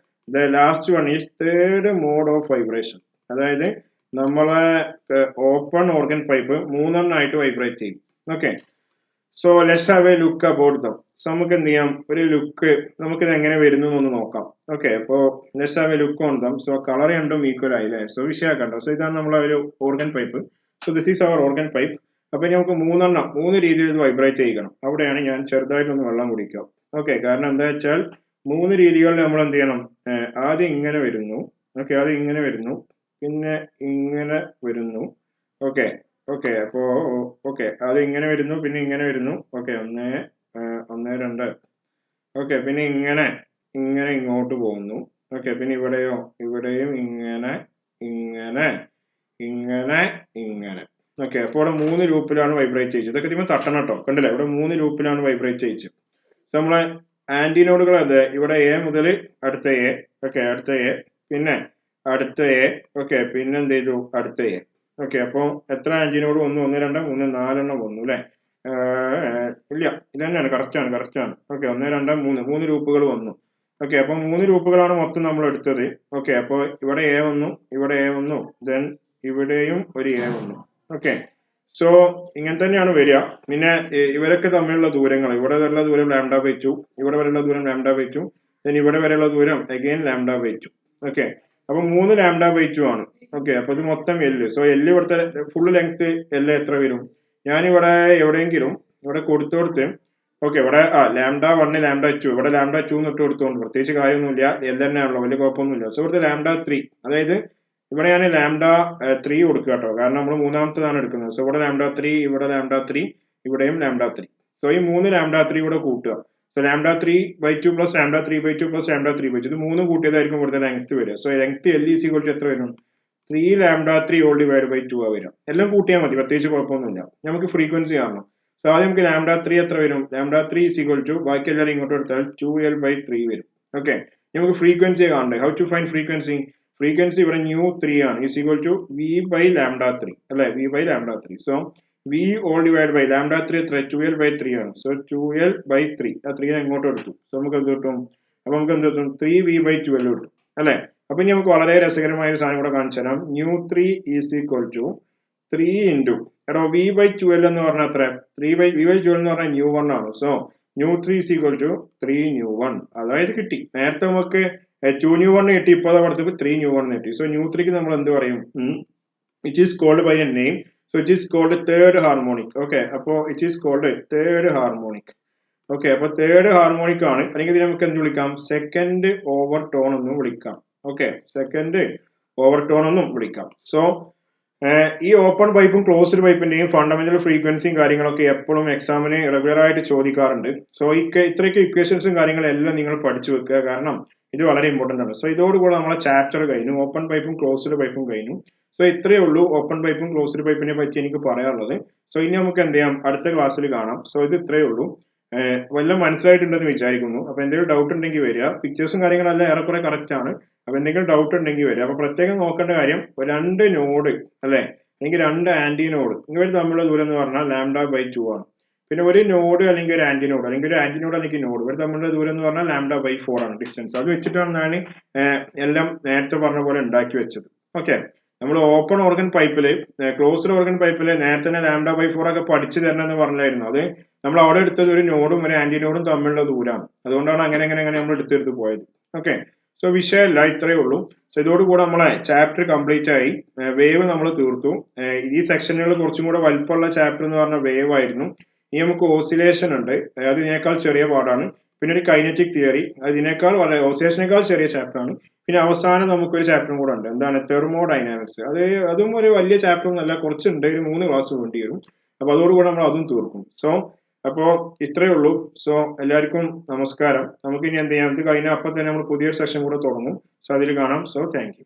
the last one is third mode of vibration. അതായത് നമ്മളെ ഓപ്പൺ ഓർഗൻ പൈപ്പ് 3 ആയിട്ട് വൈബ്രേറ്റ് ചെയ്യും. Okay, so let's have a look about them. So നമുക്ക് എന്ത് ചെയ്യാം? ഒരു ലുക്ക് നമുക്കിത് എങ്ങനെ വരുന്നു എന്നൊന്ന് നോക്കാം. ഓക്കെ, അപ്പോ let's have a look on them. So colour രണ്ടും ഈക്വൽ ആയില്ലേ? സോ വിഷയമാക്കണ്ടോ? സോ ഇതാണ് നമ്മളെ ഒരു organ pipe. So this is our organ pipe. അപ്പൊ നമുക്ക് 3 രീതിയിൽ ഇത് വൈബ്രേറ്റ് ചെയ്യണം. അവിടെയാണ് ഞാൻ ചെറുതായിട്ടൊന്ന് വെള്ളം കുടിക്കാം. ഓക്കെ, കാരണം എന്താ വെച്ചാൽ 3 രീതികളിൽ നമ്മൾ എന്ത് ചെയ്യണം? ആദ്യം ഇങ്ങനെ വരുന്നു. ഓക്കെ, ആദ്യം ഇങ്ങനെ വരുന്നു, പിന്നെ ഇങ്ങനെ വരുന്നു. ഓക്കെ ഓക്കെ, അപ്പോ ഓക്കെ, അത് ഇങ്ങനെ വരുന്നു, പിന്നെ ഇങ്ങനെ വരുന്നു. ഓക്കെ, 1 2. ഓക്കെ, പിന്നെ ഇങ്ങനെ ഇങ്ങോട്ട് പോകുന്നു. ഓക്കെ, പിന്നെ ഇവിടെയോ? ഇവിടെയും ഇങ്ങനെ ഇങ്ങനെ ഇങ്ങനെ ഇങ്ങനെ. ഓക്കെ, അപ്പോൾ ഇവിടെ 3 ലൂപ്പിലാണ് വൈബ്രേറ്റ് ചെയ്യിച്ചത്. ഇതൊക്കെ ഇതിന് തട്ടണം കേട്ടോ. കണ്ടില്ലേ? ഇവിടെ 3 ലൂപ്പിലാണ് വൈബ്രേറ്റ് ചെയ്യിച്ചത്. നമ്മളെ ആന്റിനോഡുകൾ അത് ഇവിടെ എ മുതൽ അടുത്ത എ. ഓക്കെ, അടുത്ത എ, പിന്നെ അടുത്ത എ. ഓക്കെ, പിന്നെ എന്ത് ചെയ്തു? അടുത്ത എ. ഓക്കെ, അപ്പോൾ എത്ര ആന്റിനോഡ് വന്നു? 1 2 3 4 വന്നു അല്ലെ? ഇല്ല, ഇത് തന്നെയാണ്, കറക്റ്റ് ആണ്. ഓക്കെ, 1 2 3 ലൂപ്പുകൾ വന്നു. ഓക്കെ, അപ്പൊ 3 ലൂപ്പുകളാണ് മൊത്തം നമ്മൾ എടുത്തത്. ഓക്കെ, അപ്പോൾ ഇവിടെ എ വന്നു, ഇവിടെ എ വന്നു, ദെൻ ഇവിടെയും ഒരു എ വന്നു. ഓക്കെ, സോ ഇങ്ങനെ തന്നെയാണ് വരിക. പിന്നെ ഇവരൊക്കെ തമ്മിലുള്ള ദൂരങ്ങൾ, ഇവിടെ വരെയുള്ള ദൂരം λ/2, ഇവിടെ വരെയുള്ള ദൂരം λ/2, ദെൻ ഇവിടെ വരെയുള്ള ദൂരം അഗൈൻ λ/2. ഓക്കെ, അപ്പൊ 3 λ/2 ആണ്. ഓക്കെ, അപ്പൊ ഇത് മൊത്തം L. സോ L ഇവിടുത്തെ ഫുൾ ലെങ്ത് L എത്ര വരും? ഞാനിവിടെ എവിടെയെങ്കിലും ഇവിടെ കൊടുത്തോടുത്ത്, ഓക്കെ, ഇവിടെ λ1 λ2, ഇവിടെ λ2 ഇട്ട് കൊടുത്തോണ്ട് പ്രത്യേകിച്ച് കാര്യമൊന്നുമില്ല. L തന്നെയാണല്ലോ, വലിയ കുഴപ്പമൊന്നുമില്ല. സോ ഇവിടുത്തെ λ3, അതായത് ഇവിടെ ഞാൻ λ3 കൊടുക്കുക കേട്ടോ, കാരണം നമ്മൾ മൂന്നാമത്തേതാണ് എടുക്കുന്നത്. സോ ഇവിടെ λ3, ഇവിടെ λ3, ഇവിടെയും λ3. സോ ഈ 3 λ3 ഇവിടെ കൂട്ടുക. സോ λ3/2 പ്ലസ് λ3/2 പ്ലസ് λ3/2, ഇത് 3 കൂട്ടിയതായിരിക്കും ഇവിടുത്തെ ലെങ്ത് വരിക. So length L is equal to എത്ര വരും? 3 λ3 ഹോൾ ഡിവൈഡ് ബൈ 2 ആ വരാം. എല്ലാം കൂട്ടിയാൽ മതി, പ്രത്യേകിച്ച് കുഴപ്പമൊന്നുമില്ല. നമുക്ക് ഫ്രീക്വൻസി കാണണം. സോ ആദ്യം നമുക്ക് λ3 എത്ര വരും? λ3 ഈസ് ഈക്വൽ ടു, ബാക്കി എല്ലാവരും ഇങ്ങോട്ട് എടുത്താൽ 2l/3 വരും. ഓക്കെ, നമുക്ക് ഫ്രീക്വൻസി കാണണ്ടേ? How to find frequency? Frequency ഇവിടെ ന്യൂ 3 ആണ്, ഈസ് ഈക്വൽ ടു v/λ3 അല്ലെ? v/λ3. So v whole divide by λ3 എത്ര? 2l/3 ആണ്. സോ 2l/3, ആ 3 ഇങ്ങോട്ട് എടുത്തു. സോ നമുക്ക് എന്ത് കിട്ടും? അപ്പൊ നമുക്ക് എന്ത് കിട്ടും? 3v/2l കിട്ടും അല്ലെ? അപ്പൊ ഇനി നമുക്ക് വളരെ രസകരമായ ഒരു സാധനം കൂടെ കാണിച്ചു തരാം. Nu 3 is equal to 3 into, എടോ v/2l എന്ന് പറഞ്ഞാൽ എത്ര? v/2l എന്ന് പറഞ്ഞാൽ ന്യൂ 1 ആണ്. So nu 3 is equal to 3 nu 1, അതായത് കിട്ടി. നേരത്തെ നമുക്ക് 2 ന്യൂ 1 കിട്ടി, ഇപ്പോൾ അവിടത്തേക്ക് 3 ന്യൂ 1 കിട്ടി. സോ ന്യൂ 3ക്ക് നമ്മൾ എന്ത് പറയും? It is called by a name. So it is called third harmonic. Okay, അപ്പോൾ it is called third harmonic. Okay, അപ്പൊ തേർഡ് ഹാർമോണിക് ആണ്, അല്ലെങ്കിൽ ഇതിനെ നമുക്ക് എന്ത് വിളിക്കാം? സെക്കൻഡ് ഓവർ ടോൺ എന്നും വിളിക്കാം. ഓക്കെ, സെക്കൻഡ് ഓവർ ടോൺ എന്നും വിളിക്കാം. സോ ഈ ഓപ്പൺ പൈപ്പും ക്ലോസ്ഡ് പൈപ്പിന്റെയും ഫണ്ടമെന്റൽ ഫ്രീക്വൻസിയും കാര്യങ്ങളൊക്കെ എപ്പോഴും എക്സാമിന് റെഗുലർ ആയിട്ട് ചോദിക്കാറുണ്ട്. സോ ഇത്രയൊക്കെ ഇക്വേഷൻസും കാര്യങ്ങളെല്ലാം നിങ്ങൾ പഠിച്ചു വെക്കുക, കാരണം ഇത് വളരെ ഇമ്പോർട്ടന്റ് ആണ്. സോ ഇതോടുകൂടെ നമ്മളെ ചാപ്റ്റർ കഴിഞ്ഞു, ഓപ്പൺ പൈപ്പും ക്ലോസ്ഡ് പൈപ്പും കഴിഞ്ഞു. സോ ഇത്രയേ ഉള്ളൂ ഓപ്പൺ പൈപ്പും ക്ലോസ്ഡ് പൈപ്പിനെ പറ്റി എനിക്ക് പറയാനുള്ളത്. സോ ഇനി നമുക്ക് എന്ത് ചെയ്യാം, അടുത്ത ക്ലാസ്സിൽ കാണാം. സോ ഇത് ഇത്രയേ ഉള്ളൂ. വല്ലതും മനസ്സിലായിട്ടുണ്ടെന്ന് വിചാരിക്കുന്നു. അപ്പൊ എന്തെങ്കിലും ഡൗട്ട് ഉണ്ടെങ്കിൽ വരിക. പിക്ചേഴ്സും കാര്യങ്ങളെല്ലാം ഏറെക്കുറെ കറക്റ്റ് ആണ്. അപ്പൊ എന്തെങ്കിലും ഡൗട്ട് ഉണ്ടെങ്കിൽ വരിക. അപ്പൊ പ്രത്യേകം നോക്കേണ്ട കാര്യം, 2 നോഡ് അല്ലെ, അല്ലെങ്കിൽ 2 ആന്റി നോഡ് ഇവർ തമ്മിലുള്ള ദൂരം എന്ന് പറഞ്ഞാൽ λ/2 ആണ്. പിന്നെ ഒരു നോഡ് അല്ലെങ്കിൽ ഒരു ആന്റി നോഡ്, അല്ലെങ്കിൽ ഒരു ആന്റി നോഡ് അല്ലെങ്കിൽ നോഡ് ഇവർ തമ്മിലുള്ള ദൂരം എന്ന് പറഞ്ഞാൽ λ/4 ആണ് ഡിസ്റ്റൻസ്. അത് വെച്ചിട്ടാണ് ഞാൻ എല്ലാം നേരത്തെ പറഞ്ഞ പോലെ ഉണ്ടാക്കി വെച്ചത്. ഓക്കെ, നമ്മൾ ഓപ്പൺ ഓർഗൻ പൈപ്പില്, ക്ലോസ്ഡ് ഓർഗൻ പൈപ്പില് നേരത്തെ തന്നെ λ/4 ഒക്കെ പഠിച്ചു തരണം എന്ന് പറഞ്ഞായിരുന്നു. അത് നമ്മൾ അവിടെ എടുത്തത് ഒരു നോഡും ഒരു ആന്റി നോഡും തമ്മിലുള്ള ദൂരമാണ്. അതുകൊണ്ടാണ് അങ്ങനെ നമ്മൾ എടുത്തെടുത്ത് പോയത്. ഓക്കെ, സോ വിഷയമല്ല, ഇത്രയേ ഉള്ളൂ. സോ ഇതോടുകൂടെ നമ്മളെ ചാപ്റ്റർ കംപ്ലീറ്റ് ആയി. വേവ് നമ്മൾ തീർത്തു. ഈ സെക്ഷനുകൾ കുറച്ചും കൂടെ വലിപ്പമുള്ള ചാപ്റ്റർ എന്ന് പറഞ്ഞ വേവ് ആയിരുന്നു. ഇനി നമുക്ക് ഓസിലേഷൻ ഉണ്ട്, അത് ഇതിനേക്കാൾ ചെറിയ പാടാണ്. പിന്നെ ഒരു കൈനറ്റിക് തിയറി, അതിനേക്കാൾ വളരെ ഓസിലേഷനേക്കാൾ ചെറിയ ചാപ്റ്റർ ആണ്. പിന്നെ അവസാനം നമുക്കൊരു ചാപ്റ്ററും കൂടെ ഉണ്ട്, എന്താണ്? തെർമോഡൈനാമിക്സ്. അതും ഒരു വലിയ ചാപ്റ്റർ ഒന്നല്ല, കുറച്ചുണ്ട്, ഒരു 3 ക്ലാസ് വേണ്ടി വരും. അപ്പൊ അതോടുകൂടെ നമ്മൾ അതും തീർക്കും. സോ അപ്പോ ഇത്രയേ ഉള്ളൂ. സോ എല്ലാവർക്കും നമസ്കാരം. നമുക്ക് ഇനി എന്ത് ചെയ്യാം, ഇത് കഴിഞ്ഞാൽ അപ്പൊ തന്നെ നമ്മൾ പുതിയൊരു സെഷൻ കൂടെ തുടങ്ങും. സോ അതിൽ കാണാം. So thank you.